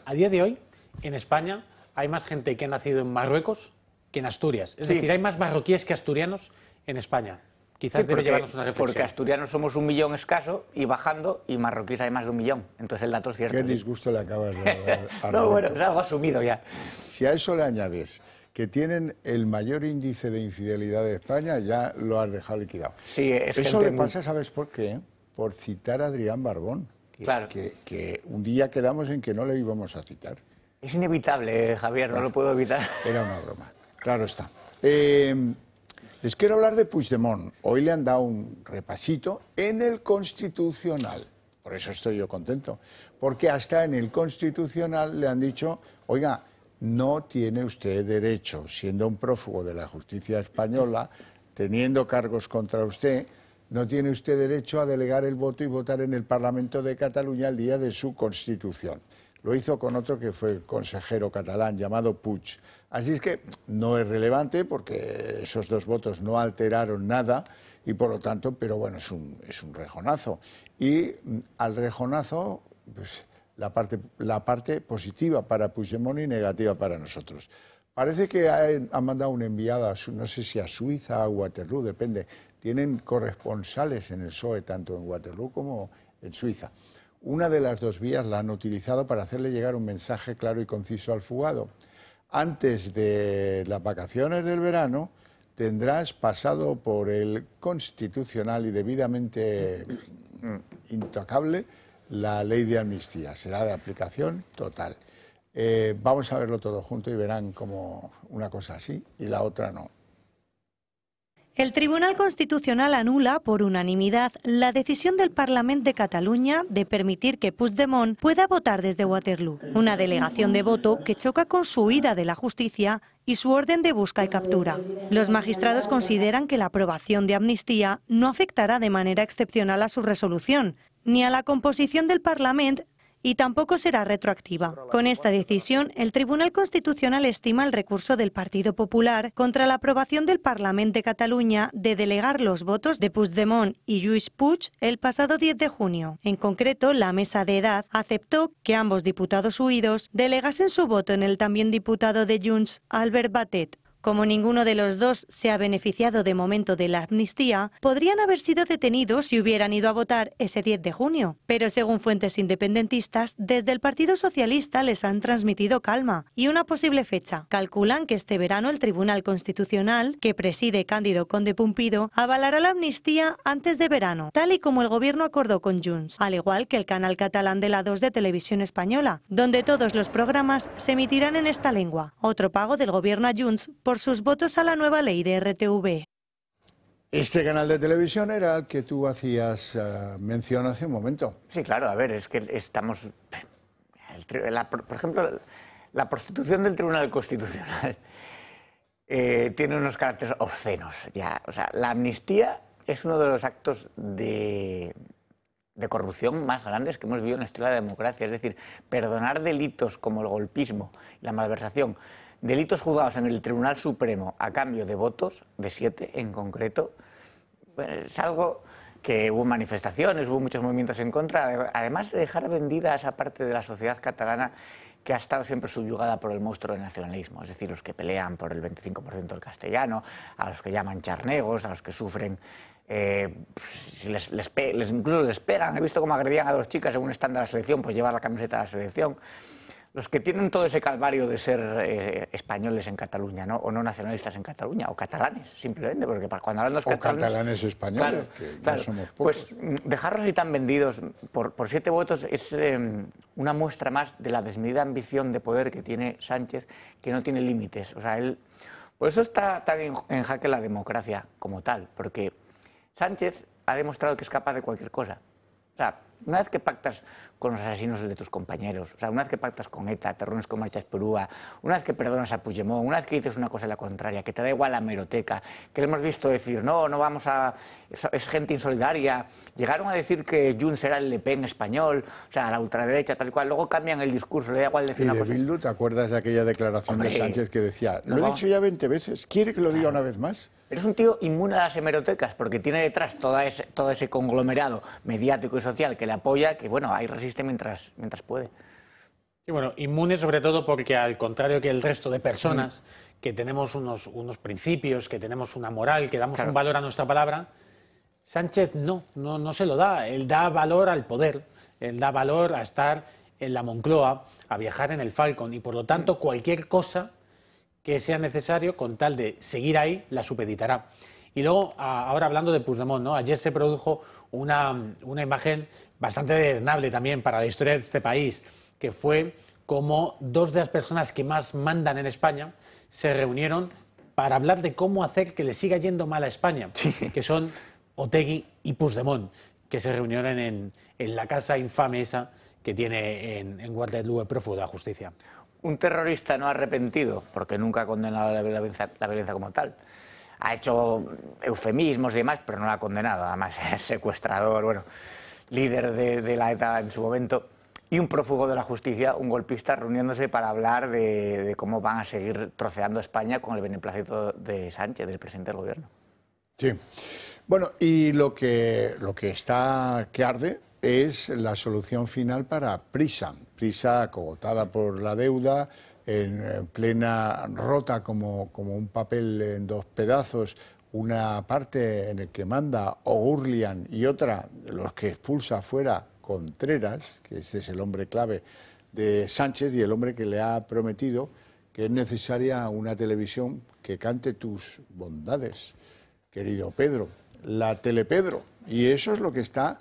A día de hoy, en España, hay más gente que ha nacido en Marruecos que en Asturias. Es decir, hay más marroquíes que asturianos en España. Quizás debe llevarnos una reflexión. Porque asturianos somos 1 millón escaso y bajando, y marroquíes hay más de 1 millón. Entonces el dato es cierto. Qué disgusto le acabas de dar a No, bueno, es algo asumido ya. Si a eso le añades que tienen el mayor índice de infidelidad de España, ya lo has dejado liquidado. Sí, eso le pasa, ¿sabes por qué? Por citar a Adrián Barbón. Claro. Que un día quedamos en que no le íbamos a citar. Es inevitable, Javier, no lo puedo evitar. Era una broma, claro está. Les quiero hablar de Puigdemont. Hoy le han dado un repasito en el Constitucional. Por eso estoy yo contento. Porque hasta en el Constitucional le han dicho, oiga, no tiene usted derecho, siendo un prófugo de la justicia española, teniendo cargos contra usted, no tiene usted derecho a delegar el voto y votar en el Parlamento de Cataluña el día de su constitución. Lo hizo con otro que fue consejero catalán llamado Puig. Así es que no es relevante porque esos 2 votos no alteraron nada y por lo tanto, pero bueno, es un rejonazo. Y al rejonazo, pues la parte positiva para Puigdemont y negativa para nosotros. Parece que han mandado una enviada, no sé si a Suiza o a Waterloo, depende. Tienen corresponsales en el PSOE, tanto en Waterloo como en Suiza. Una de las 2 vías la han utilizado para hacerle llegar un mensaje claro y conciso al fugado. Antes de las vacaciones del verano tendrás pasado por el Constitucional y debidamente intocable la ley de amnistía. Será de aplicación total. Vamos a verlo todo junto y verán como una cosa así y la otra no. El Tribunal Constitucional anula por unanimidad la decisión del Parlament de Cataluña de permitir que Puigdemont pueda votar desde Waterloo, una delegación de voto que choca con su huida de la justicia y su orden de busca y captura. Los magistrados consideran que la aprobación de amnistía no afectará de manera excepcional a su resolución, ni a la composición del Parlament, y tampoco será retroactiva. Con esta decisión, el Tribunal Constitucional estima el recurso del Partido Popular contra la aprobación del Parlament de Cataluña de delegar los votos de Puigdemont y Lluís Puig el pasado 10 de junio. En concreto, la Mesa de Edad aceptó que ambos diputados huidos delegasen su voto en el también diputado de Junts, Albert Batet. Como ninguno de los dos se ha beneficiado de momento de la amnistía, podrían haber sido detenidos si hubieran ido a votar ese 10 de junio. Pero según fuentes independentistas, desde el Partido Socialista les han transmitido calma y una posible fecha. Calculan que este verano el Tribunal Constitucional, que preside Cándido Conde Pumpido, avalará la amnistía antes de verano, tal y como el gobierno acordó con Junts, al igual que el canal catalán de la 2 de Televisión Española, donde todos los programas se emitirán en esta lengua. Otro pago del gobierno a Junts por sus votos a la nueva ley de RTV. Este canal de televisión era el que tú hacías mención hace un momento. Sí, claro, a ver, es que estamos... por ejemplo, la prostitución del Tribunal Constitucional tiene unos caracteres obscenos. Ya. O sea, la amnistía es uno de los actos de corrupción más grandes que hemos vivido en la historia de la democracia. Es decir, perdonar delitos como el golpismo y la malversación, delitos juzgados en el Tribunal Supremo a cambio de votos, de 7 en concreto, es algo que hubo manifestaciones, hubo muchos movimientos en contra, además de dejar vendida a esa parte de la sociedad catalana que ha estado siempre subyugada por el monstruo del nacionalismo, es decir, los que pelean por el 25% del castellano, a los que llaman charnegos, a los que sufren, incluso les pegan. He visto cómo agredían a 2 chicas en un stand de la selección por llevar la camiseta de la selección. Los que tienen todo ese calvario de ser españoles en Cataluña, ¿no? O no nacionalistas en Cataluña, o catalanes, simplemente, porque cuando hablan de los catalanes... O catalanes españoles, claro, no somos pocos. Pues dejarlos así tan vendidos por 7 votos es una muestra más de la desmedida ambición de poder que tiene Sánchez, que no tiene límites. O sea, por eso está tan en jaque la democracia como tal, porque Sánchez ha demostrado que es capaz de cualquier cosa. O sea, una vez que pactas con los asesinos de tus compañeros, o sea, una vez que pactas con ETA, te reúnes con Marchas Perúa, una vez que perdonas a Puigdemont, una vez que dices una cosa y la contraria, que te da igual la hemeroteca, que le hemos visto decir, no vamos a... es gente insolidaria, llegaron a decir que Junts era el Le Pen español, o sea, la ultraderecha, tal y cual, luego cambian el discurso, le da igual decir una cosa. ¿Y de Bildu, te acuerdas de aquella declaración de Sánchez que decía, lo he dicho ya 20 veces, ¿quiere que lo diga una vez más? Pero es un tío inmune a las hemerotecas porque tiene detrás todo ese conglomerado mediático y social que le apoya, que bueno, ahí resiste mientras puede. Sí, bueno, inmune sobre todo porque al contrario que el resto de personas que tenemos unos principios, que tenemos una moral, que damos un valor a nuestra palabra, Sánchez no se lo da. Él da valor al poder, él da valor a estar en la Moncloa, a viajar en el Falcon y por lo tanto cualquier cosa que sea necesario, con tal de seguir ahí, la supeditará. Y luego, ahora hablando de Puigdemont, ¿no? Ayer se produjo una imagen bastante deleznable también para la historia de este país, que fue como 2 de las personas que más mandan en España se reunieron para hablar de cómo hacer que le siga yendo mal a España, que son Otegi y Puigdemont, que se reunieron en la casa infame esa que tiene en Waterloo, prófugo de la justicia. Un terrorista no arrepentido, porque nunca ha condenado la violencia como tal. Ha hecho eufemismos y demás, pero no la ha condenado. Además es secuestrador, bueno, líder de la ETA en su momento. Y un prófugo de la justicia, un golpista, reuniéndose para hablar de cómo van a seguir troceando España con el beneplácito de Sánchez, del presidente del gobierno. Sí. Bueno, y lo que está que arde es la solución final para Prisa. Prisa acogotada por la deuda, en plena rota como un papel en 2 pedazos, una parte en el que manda O'Gurlian y otra de los que expulsa fuera Contreras, que este es el hombre clave de Sánchez y el hombre que le ha prometido que es necesaria una televisión que cante tus bondades, querido Pedro, la Telepedro. Y eso es lo que está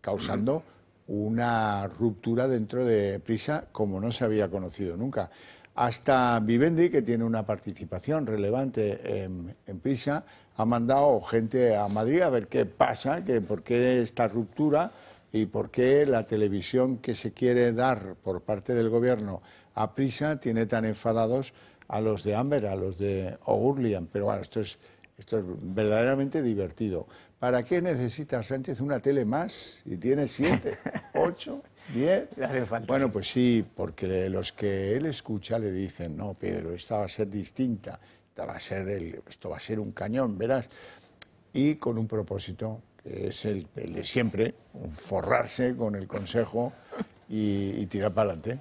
causando una ruptura dentro de Prisa como no se había conocido nunca. Hasta Vivendi, que tiene una participación relevante en Prisa, ha mandado gente a Madrid a ver qué pasa, por qué esta ruptura y por qué la televisión que se quiere dar por parte del gobierno a Prisa tiene tan enfadados a los de Amber, a los de O'Gurlian. Pero bueno, esto es verdaderamente divertido. ¿Para qué necesita Sánchez una tele más? Y tiene 7, 8, 10. Bueno, pues sí, porque los que él escucha le dicen, no, Pedro, esta va a ser distinta, esto va a ser un cañón, verás. Y con un propósito, que es el de siempre, forrarse con el Consejo y tirar para adelante.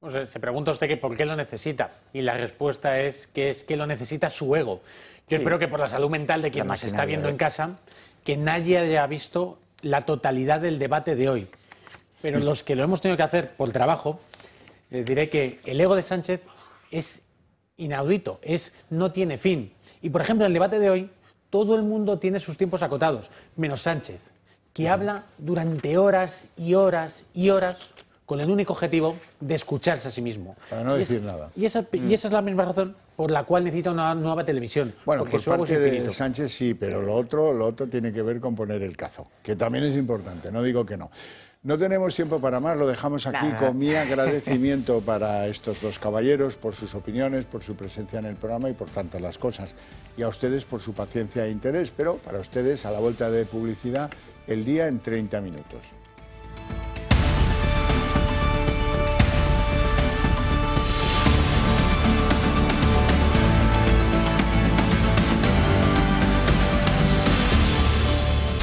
Se pregunta usted que por qué lo necesita y la respuesta es que lo necesita su ego. Yo espero que por la salud mental de quien nos está viendo en casa, que nadie haya visto la totalidad del debate de hoy. Pero los que lo hemos tenido que hacer por trabajo, les diré que el ego de Sánchez es inaudito, no tiene fin. Y por ejemplo, en el debate de hoy, todo el mundo tiene sus tiempos acotados, menos Sánchez, que habla durante horas y horas y horas con el único objetivo de escucharse a sí mismo. Para no decir nada. Y esa es la misma razón por la cual necesita una nueva televisión. Bueno, porque por parte de Sánchez sí, pero lo otro tiene que ver con poner el cazo, que también es importante, no digo que no. No tenemos tiempo para más, lo dejamos aquí con mi agradecimiento para estos dos caballeros por sus opiniones, por su presencia en el programa y por tantas las cosas. Y a ustedes por su paciencia e interés, pero para ustedes, a la vuelta de publicidad, el día en 30 minutos.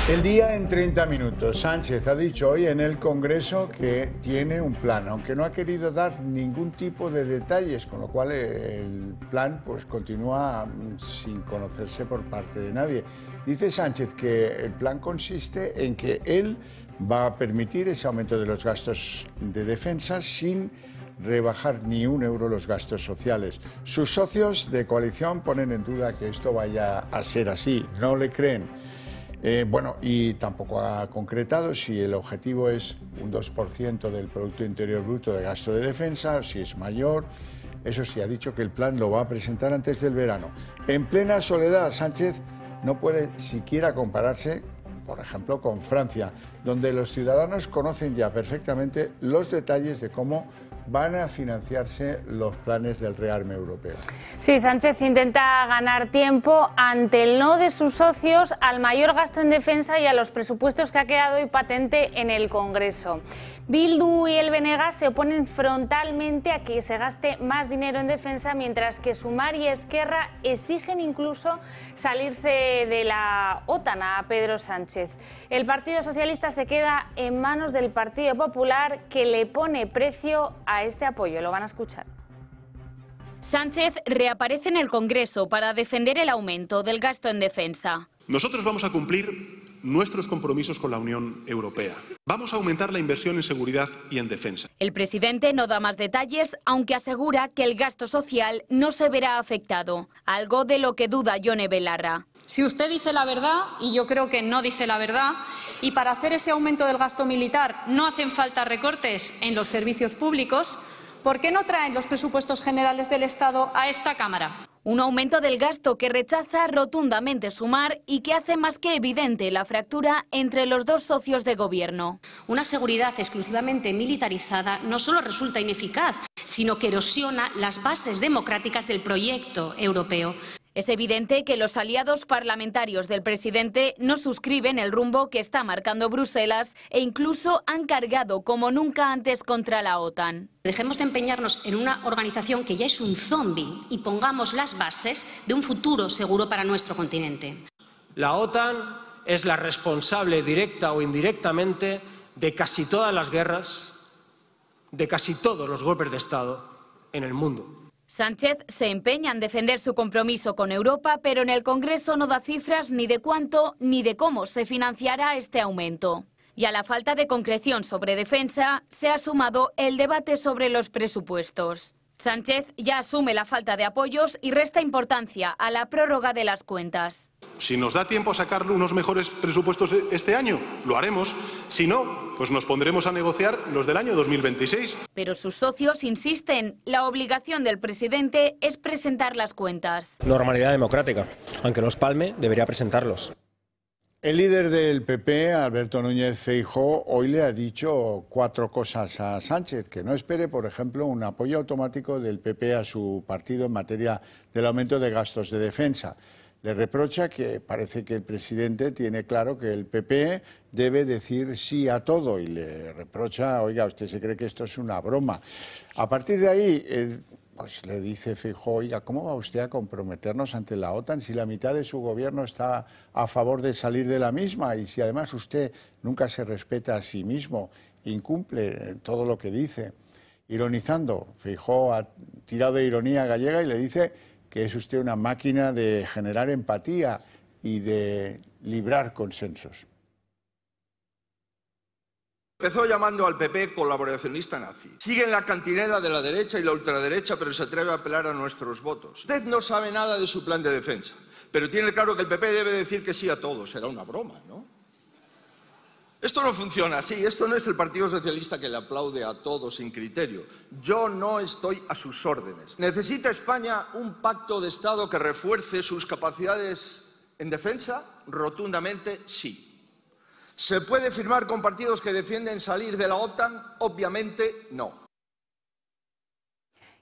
El día en 30 minutos. Sánchez ha dicho hoy en el Congreso que tiene un plan, aunque no ha querido dar ningún tipo de detalles, con lo cual el plan pues continúa sin conocerse por parte de nadie. Dice Sánchez que el plan consiste en que él va a permitir ese aumento de los gastos de defensa sin rebajar ni un euro los gastos sociales. Sus socios de coalición ponen en duda que esto vaya a ser así, no le creen. Y tampoco ha concretado si el objetivo es un 2% del Producto Interior Bruto de gasto de defensa, si es mayor. Eso sí, ha dicho que el plan lo va a presentar antes del verano. En plena soledad, Sánchez no puede siquiera compararse, por ejemplo, con Francia, donde los ciudadanos conocen ya perfectamente los detalles de cómo van a financiarse los planes del rearme europeo. Sí, Sánchez intenta ganar tiempo ante el no de sus socios al mayor gasto en defensa y a los presupuestos que ha quedado hoy patente en el Congreso. Bildu y el BNG se oponen frontalmente a que se gaste más dinero en defensa, mientras que Sumar y Esquerra exigen incluso salirse de la OTAN a Pedro Sánchez. El Partido Socialista se queda en manos del Partido Popular, que le pone precio a este apoyo. Lo van a escuchar. Sánchez reaparece en el Congreso para defender el aumento del gasto en defensa. Nosotros vamos a cumplir nuestros compromisos con la Unión Europea. Vamos a aumentar la inversión en seguridad y en defensa. El presidente no da más detalles, aunque asegura que el gasto social no se verá afectado, algo de lo que duda Yone Belarra. Si usted dice la verdad, y yo creo que no dice la verdad, y para hacer ese aumento del gasto militar no hacen falta recortes en los servicios públicos, ¿por qué no traen los presupuestos generales del Estado a esta Cámara? Un aumento del gasto que rechaza rotundamente Sumar y que hace más que evidente la fractura entre los dos socios de gobierno. Una seguridad exclusivamente militarizada no solo resulta ineficaz, sino que erosiona las bases democráticas del proyecto europeo. Es evidente que los aliados parlamentarios del presidente no suscriben el rumbo que está marcando Bruselas e incluso han cargado como nunca antes contra la OTAN. Dejemos de empeñarnos en una organización que ya es un zombi y pongamos las bases de un futuro seguro para nuestro continente. La OTAN es la responsable directa o indirectamente de casi todas las guerras, de casi todos los golpes de Estado en el mundo. Sánchez se empeña en defender su compromiso con Europa, pero en el Congreso no da cifras ni de cuánto ni de cómo se financiará este aumento. Y a la falta de concreción sobre defensa se ha sumado el debate sobre los presupuestos. Sánchez ya asume la falta de apoyos y resta importancia a la prórroga de las cuentas. Si nos da tiempo a sacar unos mejores presupuestos este año, lo haremos. Si no, pues nos pondremos a negociar los del año 2026. Pero sus socios insisten, la obligación del presidente es presentar las cuentas. Normalidad democrática. Aunque los palme, debería presentarlos. El líder del PP, Alberto Núñez Feijóo, hoy le ha dicho 4 cosas a Sánchez, que no espere, por ejemplo, un apoyo automático del PP a su partido en materia del aumento de gastos de defensa. Le reprocha que parece que el presidente tiene claro que el PP debe decir sí a todo y le reprocha, oiga, ¿usted se cree que esto es una broma? A partir de ahí, pues le dice Feijóo, oiga, ¿cómo va usted a comprometernos ante la OTAN si la mitad de su gobierno está a favor de salir de la misma y si además usted nunca se respeta a sí mismo, incumple todo lo que dice? ironizando. Feijóo ha tirado de ironía gallega y le dice que es usted una máquina de generar empatía y de librar consensos. Empezó llamando al PP colaboracionista nazi. Sigue en la cantinela de la derecha y la ultraderecha, pero se atreve a apelar a nuestros votos. Usted no sabe nada de su plan de defensa, pero tiene claro que el PP debe decir que sí a todo. Será una broma, ¿no? Esto no funciona así. Esto no es el Partido Socialista que le aplaude a todo sin criterio. Yo no estoy a sus órdenes. ¿Necesita España un pacto de Estado que refuerce sus capacidades en defensa? Rotundamente sí. ¿Se puede firmar con partidos que defienden salir de la OTAN? Obviamente no.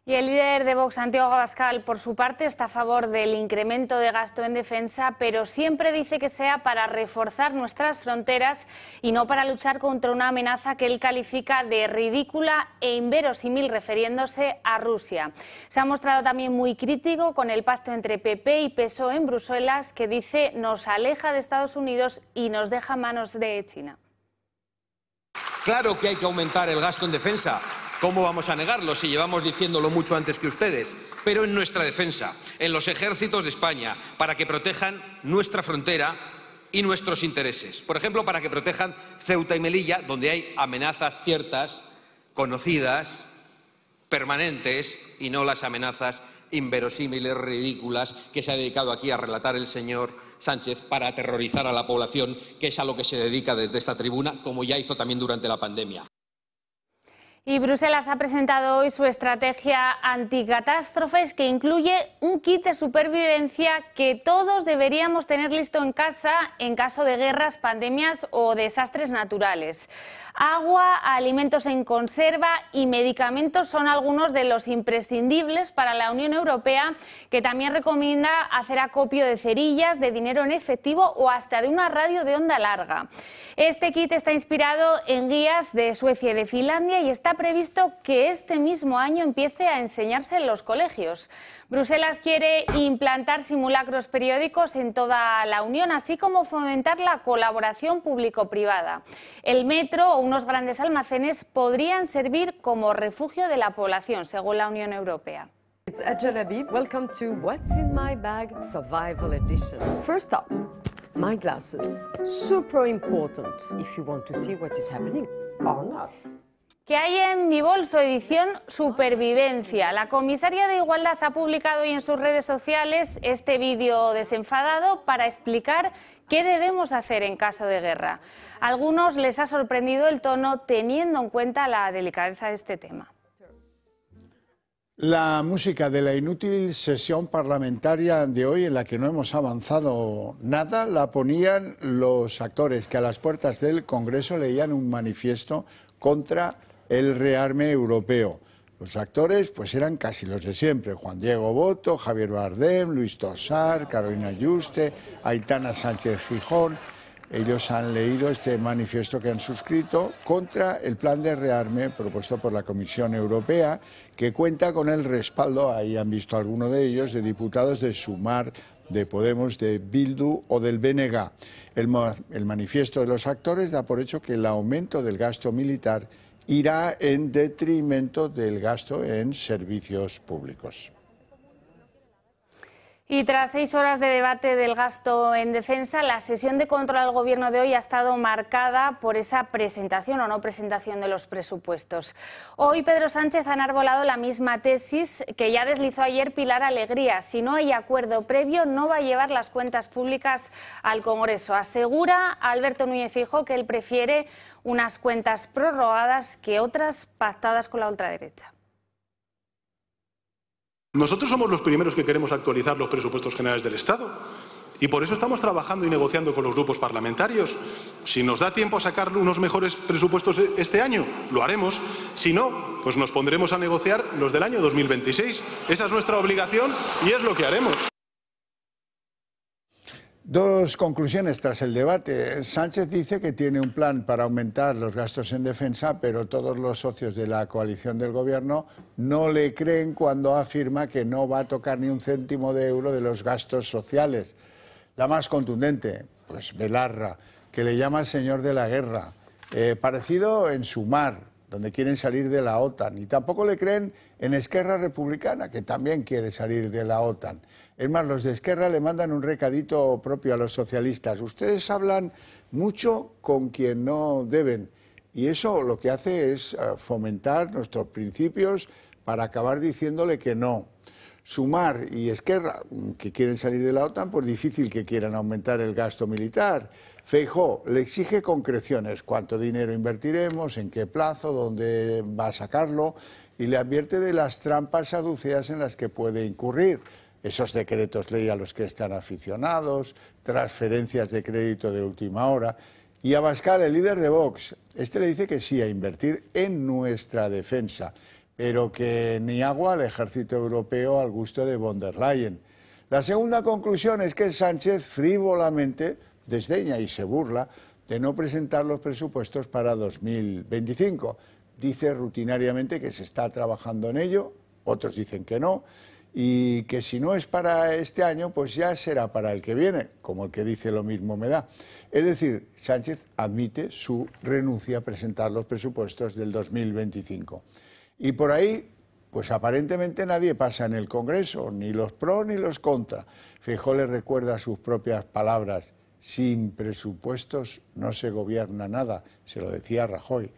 Y el líder de Vox, Santiago Abascal, por su parte, está a favor del incremento de gasto en defensa, pero siempre dice que sea para reforzar nuestras fronteras y no para luchar contra una amenaza que él califica de ridícula e inverosímil, refiriéndose a Rusia. Se ha mostrado también muy crítico con el pacto entre PP y PSOE en Bruselas, que dice nos aleja de Estados Unidos y nos deja a manos de China. Claro que hay que aumentar el gasto en defensa. ¿Cómo vamos a negarlo si llevamos diciéndolo mucho antes que ustedes? Pero en nuestra defensa, en los ejércitos de España, para que protejan nuestra frontera y nuestros intereses. Por ejemplo, para que protejan Ceuta y Melilla, donde hay amenazas ciertas, conocidas, permanentes, y no las amenazas inverosímiles, ridículas, que se ha dedicado aquí a relatar el señor Sánchez para aterrorizar a la población, que es a lo que se dedica desde esta tribuna, como ya hizo también durante la pandemia. Y Bruselas ha presentado hoy su estrategia anticatástrofes, que incluye un kit de supervivencia que todos deberíamos tener listo en casa en caso de guerras, pandemias o desastres naturales. Agua, alimentos en conserva y medicamentos son algunos de los imprescindibles para la Unión Europea, que también recomienda hacer acopio de cerillas, de dinero en efectivo o hasta de una radio de onda larga. Este kit está inspirado en guías de Suecia y de Finlandia y está previsto que este mismo año empiece a enseñarse en los colegios. Bruselas quiere implantar simulacros periódicos en toda la Unión, así como fomentar la colaboración público-privada. El metro o unos grandes almacenes podrían servir como refugio de la población, según la Unión Europea. It's Ajalabi. Welcome to What's in My Bag Survival Edition. First up, my glasses. Super important if you want to see what is happening or not. ¿Qué hay en mi bolso? Edición Supervivencia. La comisaria de Igualdad ha publicado hoy en sus redes sociales este vídeo desenfadado para explicar qué debemos hacer en caso de guerra. A algunos les ha sorprendido el tono, teniendo en cuenta la delicadeza de este tema. La música de la inútil sesión parlamentaria de hoy, en la que no hemos avanzado nada, la ponían los actores que a las puertas del Congreso leían un manifiesto contra el rearme europeo. Los actores pues eran casi los de siempre: Juan Diego Botto, Javier Bardem, Luis Tosar, Carolina Yuste, Aitana Sánchez Gijón. Ellos han leído este manifiesto que han suscrito contra el plan de rearme propuesto por la Comisión Europea, que cuenta con el respaldo, ahí han visto alguno de ellos, de diputados de Sumar, de Podemos, de Bildu o del BNG. El manifiesto de los actores da por hecho que el aumento del gasto militar irá en detrimento del gasto en servicios públicos. Y tras 6 horas de debate del gasto en defensa, la sesión de control al Gobierno de hoy ha estado marcada por esa presentación o no presentación de los presupuestos. Hoy Pedro Sánchez ha enarbolado la misma tesis que ya deslizó ayer Pilar Alegría. Si no hay acuerdo previo, no va a llevar las cuentas públicas al Congreso. Asegura Alberto Núñez Feijóo que él prefiere unas cuentas prorrogadas que otras pactadas con la ultraderecha. Nosotros somos los primeros que queremos actualizar los presupuestos generales del Estado y por eso estamos trabajando y negociando con los grupos parlamentarios. Si nos da tiempo a sacar unos mejores presupuestos este año, lo haremos. Si no, pues nos pondremos a negociar los del año 2026. Esa es nuestra obligación y es lo que haremos. Dos conclusiones tras el debate. Sánchez dice que tiene un plan para aumentar los gastos en defensa, pero todos los socios de la coalición del Gobierno no le creen cuando afirma que no va a tocar ni un céntimo de euro de los gastos sociales. La más contundente, pues Belarra, que le llama el señor de la guerra. Parecido en Sumar, donde quieren salir de la OTAN. Y tampoco le creen en Esquerra Republicana, que también quiere salir de la OTAN. Es más, los de Esquerra le mandan un recadito propio a los socialistas. Ustedes hablan mucho con quien no deben. Y eso lo que hace es fomentar nuestros principios para acabar diciéndole que no. Sumar y Esquerra, que quieren salir de la OTAN, pues difícil que quieran aumentar el gasto militar. Feijóo le exige concreciones, cuánto dinero invertiremos, en qué plazo, dónde va a sacarlo, y le advierte de las trampas saduceas en las que puede incurrir. Esos decretos ley a los que están aficionados, transferencias de crédito de última hora. Y Abascal, el líder de Vox, le dice que sí a invertir en nuestra defensa, pero que ni agua al ejército europeo al gusto de von der Leyen. La segunda conclusión es que Sánchez frívolamente desdeña y se burla de no presentar los presupuestos para 2025. Dice rutinariamente que se está trabajando en ello, otros dicen que no, y que si no es para este año, pues ya será para el que viene, como el que dice lo mismo me da. Es decir, Sánchez admite su renuncia a presentar los presupuestos del 2025. Y por ahí, pues aparentemente nadie pasa en el Congreso, ni los pro ni los contra. Feijóo le recuerda sus propias palabras: sin presupuestos no se gobierna nada, se lo decía Rajoy.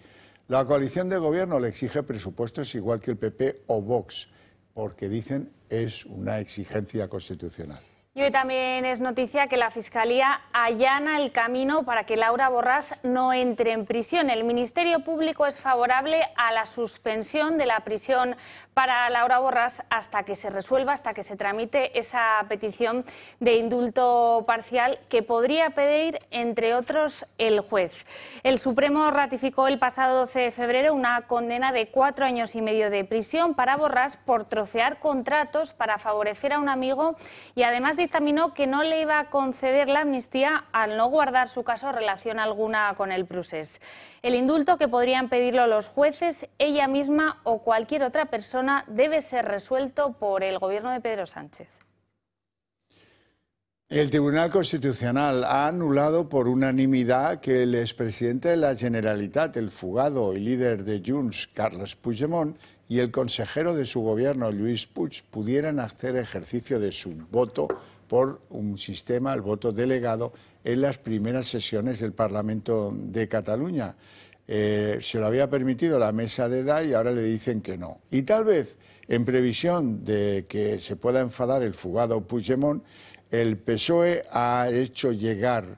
La coalición de gobierno le exige presupuestos igual que el PP o Vox, porque dicen es una exigencia constitucional. Y hoy también es noticia que la Fiscalía allana el camino para que Laura Borràs no entre en prisión. El Ministerio Público es favorable a la suspensión de la prisión para Laura Borràs hasta que se resuelva, hasta que se tramite esa petición de indulto parcial que podría pedir, entre otros, el juez. El Supremo ratificó el pasado 12 de febrero una condena de 4 años y medio de prisión para Borràs por trocear contratos para favorecer a un amigo, y además dictaminó que no le iba a conceder la amnistía al no guardar su caso relación alguna con el procés. El indulto, que podrían pedirlo los jueces, ella misma o cualquier otra persona, debe ser resuelto por el gobierno de Pedro Sánchez. El Tribunal Constitucional ha anulado por unanimidad que el expresidente de la Generalitat, el fugado y líder de Junts, Carles Puigdemont, y el consejero de su gobierno, Lluís Puig, pudieran hacer ejercicio de su voto por un sistema, el voto delegado, en las primeras sesiones del Parlamento de Cataluña. Se lo había permitido la mesa de edad y ahora le dicen que no. Y tal vez, en previsión de que se pueda enfadar el fugado Puigdemont, el PSOE ha hecho llegar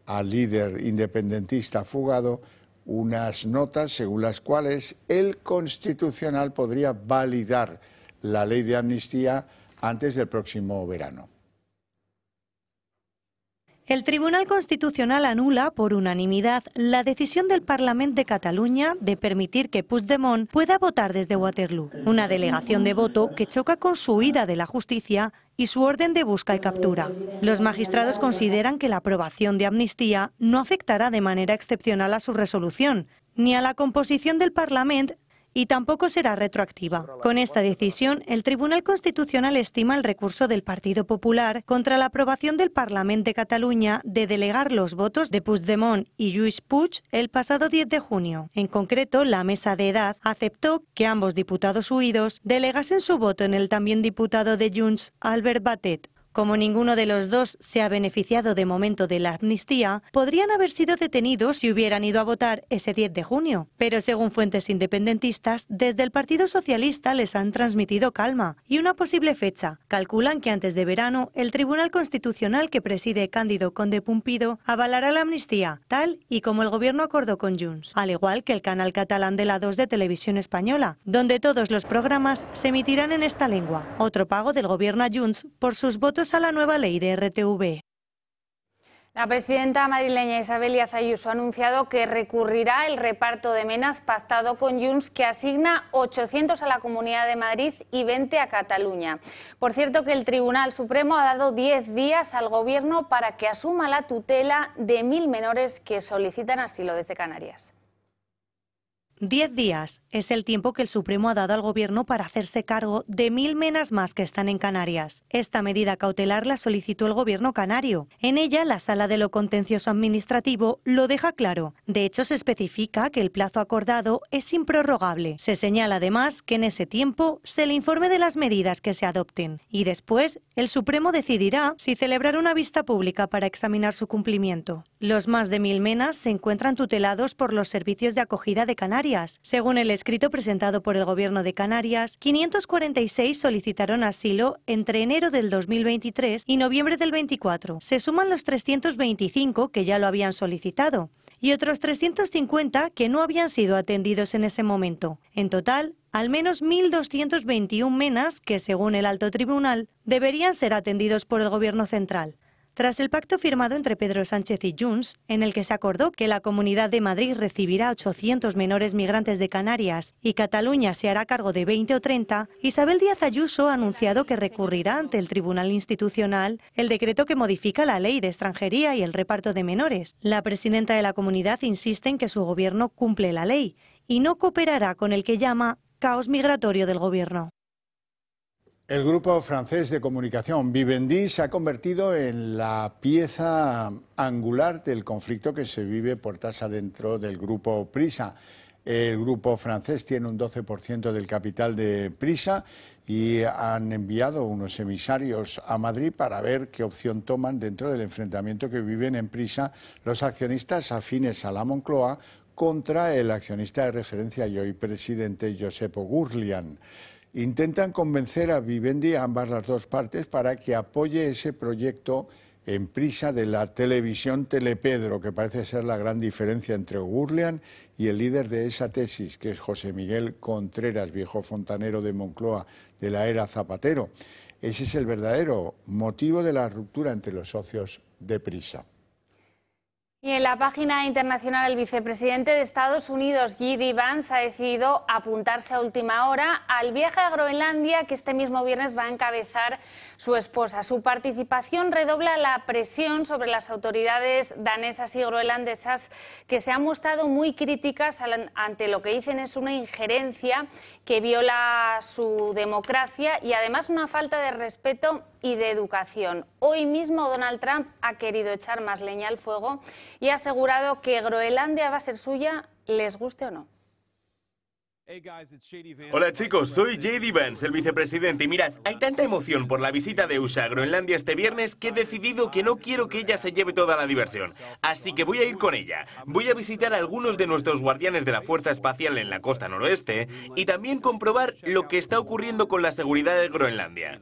al líder independentista fugado unas notas según las cuales el Constitucional podría validar la ley de amnistía antes del próximo verano. El Tribunal Constitucional anula por unanimidad la decisión del Parlament de Cataluña de permitir que Puigdemont pueda votar desde Waterloo, una delegación de voto que choca con su huida de la justicia y su orden de busca y captura. Los magistrados consideran que la aprobación de amnistía no afectará de manera excepcional a su resolución, ni a la composición del Parlament, y tampoco será retroactiva. Con esta decisión, el Tribunal Constitucional estima el recurso del Partido Popular contra la aprobación del Parlament de Cataluña de delegar los votos de Puigdemont y Lluís Puig el pasado 10 de junio. En concreto, la mesa de edad aceptó que ambos diputados huidos delegasen su voto en el también diputado de Junts, Albert Batet. Como ninguno de los dos se ha beneficiado de momento de la amnistía, podrían haber sido detenidos si hubieran ido a votar ese 10 de junio. Pero según fuentes independentistas, desde el Partido Socialista les han transmitido calma y una posible fecha. Calculan que antes de verano el Tribunal Constitucional que preside Cándido Conde Pumpido avalará la amnistía, tal y como el Gobierno acordó con Junts, al igual que el canal catalán de la 2 de Televisión Española, donde todos los programas se emitirán en esta lengua. Otro pago del Gobierno a Junts por sus votos a la nueva ley de RTV. La presidenta madrileña Isabel Díaz Ayuso ha anunciado que recurrirá el reparto de menas pactado con Junts, que asigna 800 a la Comunidad de Madrid y 20 a Cataluña. Por cierto, que el Tribunal Supremo ha dado 10 días al Gobierno para que asuma la tutela de 1000 menores que solicitan asilo desde Canarias. 10 días es el tiempo que el Supremo ha dado al Gobierno para hacerse cargo de 1000 menas más que están en Canarias. Esta medida cautelar la solicitó el Gobierno canario. En ella, la Sala de lo Contencioso Administrativo lo deja claro. De hecho, se especifica que el plazo acordado es improrrogable. Se señala además que en ese tiempo se le informe de las medidas que se adopten. Y después, el Supremo decidirá si celebrar una vista pública para examinar su cumplimiento. Los más de 1000 menas se encuentran tutelados por los servicios de acogida de Canarias. Según el escrito presentado por el Gobierno de Canarias, 546 solicitaron asilo entre enero del 2023 y noviembre del 24. Se suman los 325 que ya lo habían solicitado y otros 350 que no habían sido atendidos en ese momento. En total, al menos 1.221 menas que, según el alto tribunal, deberían ser atendidos por el Gobierno central. Tras el pacto firmado entre Pedro Sánchez y Junts, en el que se acordó que la Comunidad de Madrid recibirá 800 menores migrantes de Canarias y Cataluña se hará cargo de 20 o 30, Isabel Díaz Ayuso ha anunciado que recurrirá ante el Tribunal Institucional el decreto que modifica la ley de extranjería y el reparto de menores. La presidenta de la comunidad insiste en que su gobierno cumple la ley y no cooperará con el que llama caos migratorio del gobierno. El grupo francés de comunicación Vivendi se ha convertido en la pieza angular del conflicto que se vive puertas adentro del grupo Prisa. El grupo francés tiene un 12% del capital de Prisa y han enviado unos emisarios a Madrid para ver qué opción toman dentro del enfrentamiento que viven en Prisa los accionistas afines a la Moncloa contra el accionista de referencia y hoy presidente Josep Ourlian. Intentan convencer a Vivendi, a ambas las dos partes, para que apoye ese proyecto en Prisa de la televisión Telepedro, que parece ser la gran diferencia entre Ourlian y el líder de esa tesis, que es José Miguel Contreras, viejo fontanero de Moncloa de la era Zapatero. Ese es el verdadero motivo de la ruptura entre los socios de Prisa. Y en la página internacional, el vicepresidente de Estados Unidos, J.D. Vance, ha decidido apuntarse a última hora al viaje a Groenlandia que este mismo viernes va a encabezar su esposa. Su participación redobla la presión sobre las autoridades danesas y groenlandesas, que se han mostrado muy críticas ante lo que dicen es una injerencia que viola su democracia y además una falta de respeto y de educación. Hoy mismo Donald Trump ha querido echar más leña al fuego y ha asegurado que Groenlandia va a ser suya, les guste o no. Hola chicos, soy J.D. Vance, el vicepresidente, y mirad, hay tanta emoción por la visita de USA a Groenlandia este viernes que he decidido que no quiero que ella se lleve toda la diversión. Así que voy a ir con ella. Voy a visitar a algunos de nuestros guardianes de la Fuerza Espacial en la costa noroeste y también comprobar lo que está ocurriendo con la seguridad de Groenlandia.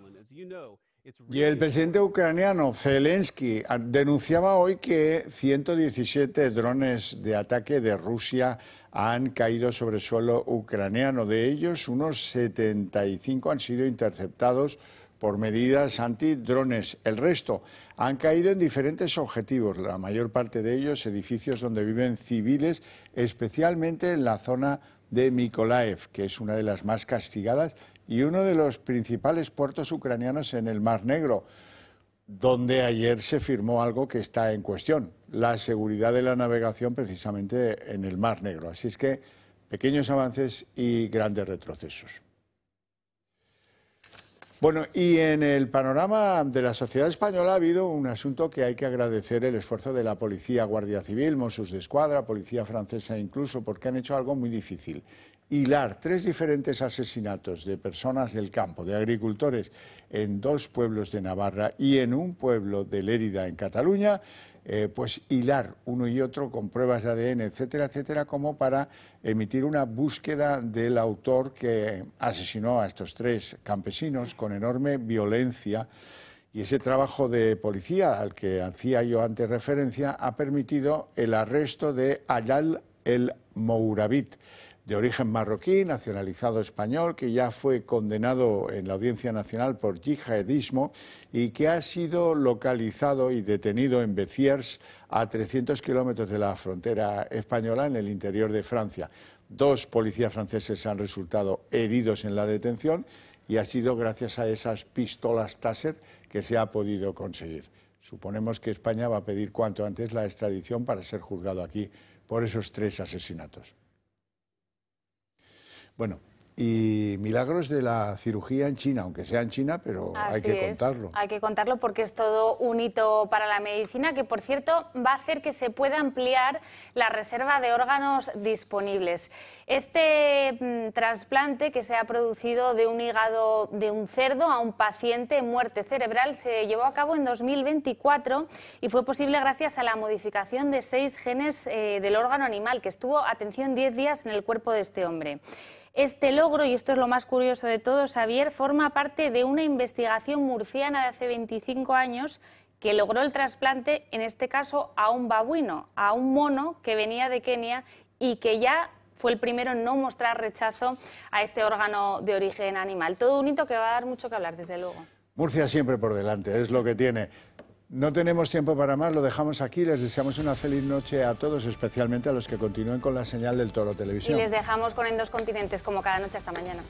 Y el presidente ucraniano Zelensky denunciaba hoy que 117 drones de ataque de Rusia han caído sobre suelo ucraniano. De ellos, unos 75 han sido interceptados por medidas antidrones. El resto han caído en diferentes objetivos, la mayor parte de ellos edificios donde viven civiles, especialmente en la zona de Mykolaiv, que es una de las más castigadas y uno de los principales puertos ucranianos en el Mar Negro, donde ayer se firmó algo que está en cuestión, la seguridad de la navegación precisamente en el Mar Negro. Así es que pequeños avances y grandes retrocesos. Bueno, y en el panorama de la sociedad española ha habido un asunto que hay que agradecer el esfuerzo de la Policía, Guardia Civil, Mossos d'Esquadra, Policía Francesa incluso, porque han hecho algo muy difícil. Hilar 3 diferentes asesinatos de personas del campo, de agricultores, en 2 pueblos de Navarra y en un pueblo de Lérida, en Cataluña, pues hilar uno y otro con pruebas de ADN, etcétera, etcétera, como para emitir una búsqueda del autor que asesinó a estos 3 campesinos con enorme violencia. Y ese trabajo de policía al que hacía yo antes referencia ha permitido el arresto de Ayal El Mourabit, de origen marroquí, nacionalizado español, que ya fue condenado en la Audiencia Nacional por yihadismo y que ha sido localizado y detenido en Béziers, a 300 kilómetros de la frontera española, en el interior de Francia. 2 policías franceses han resultado heridos en la detención y ha sido gracias a esas pistolas Taser que se ha podido conseguir. Suponemos que España va a pedir cuanto antes la extradición para ser juzgado aquí por esos 3 asesinatos. Bueno, y milagros de la cirugía en China, aunque sea en China, pero hay que contarlo. Hay que contarlo porque es todo un hito para la medicina que, por cierto, va a hacer que se pueda ampliar la reserva de órganos disponibles. Este trasplante que se ha producido de un hígado de un cerdo a un paciente en muerte cerebral se llevó a cabo en 2024 y fue posible gracias a la modificación de 6 genes del órgano animal, que estuvo, atención, 10 días en el cuerpo de este hombre. Este logro, y esto es lo más curioso de todo, Xavier, forma parte de una investigación murciana de hace 25 años que logró el trasplante, en este caso, a un babuino, a un mono que venía de Kenia y que ya fue el primero en no mostrar rechazo a este órgano de origen animal. Todo un hito que va a dar mucho que hablar, desde luego. Murcia siempre por delante, es lo que tiene. No tenemos tiempo para más, lo dejamos aquí. Les deseamos una feliz noche a todos, especialmente a los que continúen con la señal del Toro Televisión. Y les dejamos con En Dos Continentes, como cada noche, hasta mañana.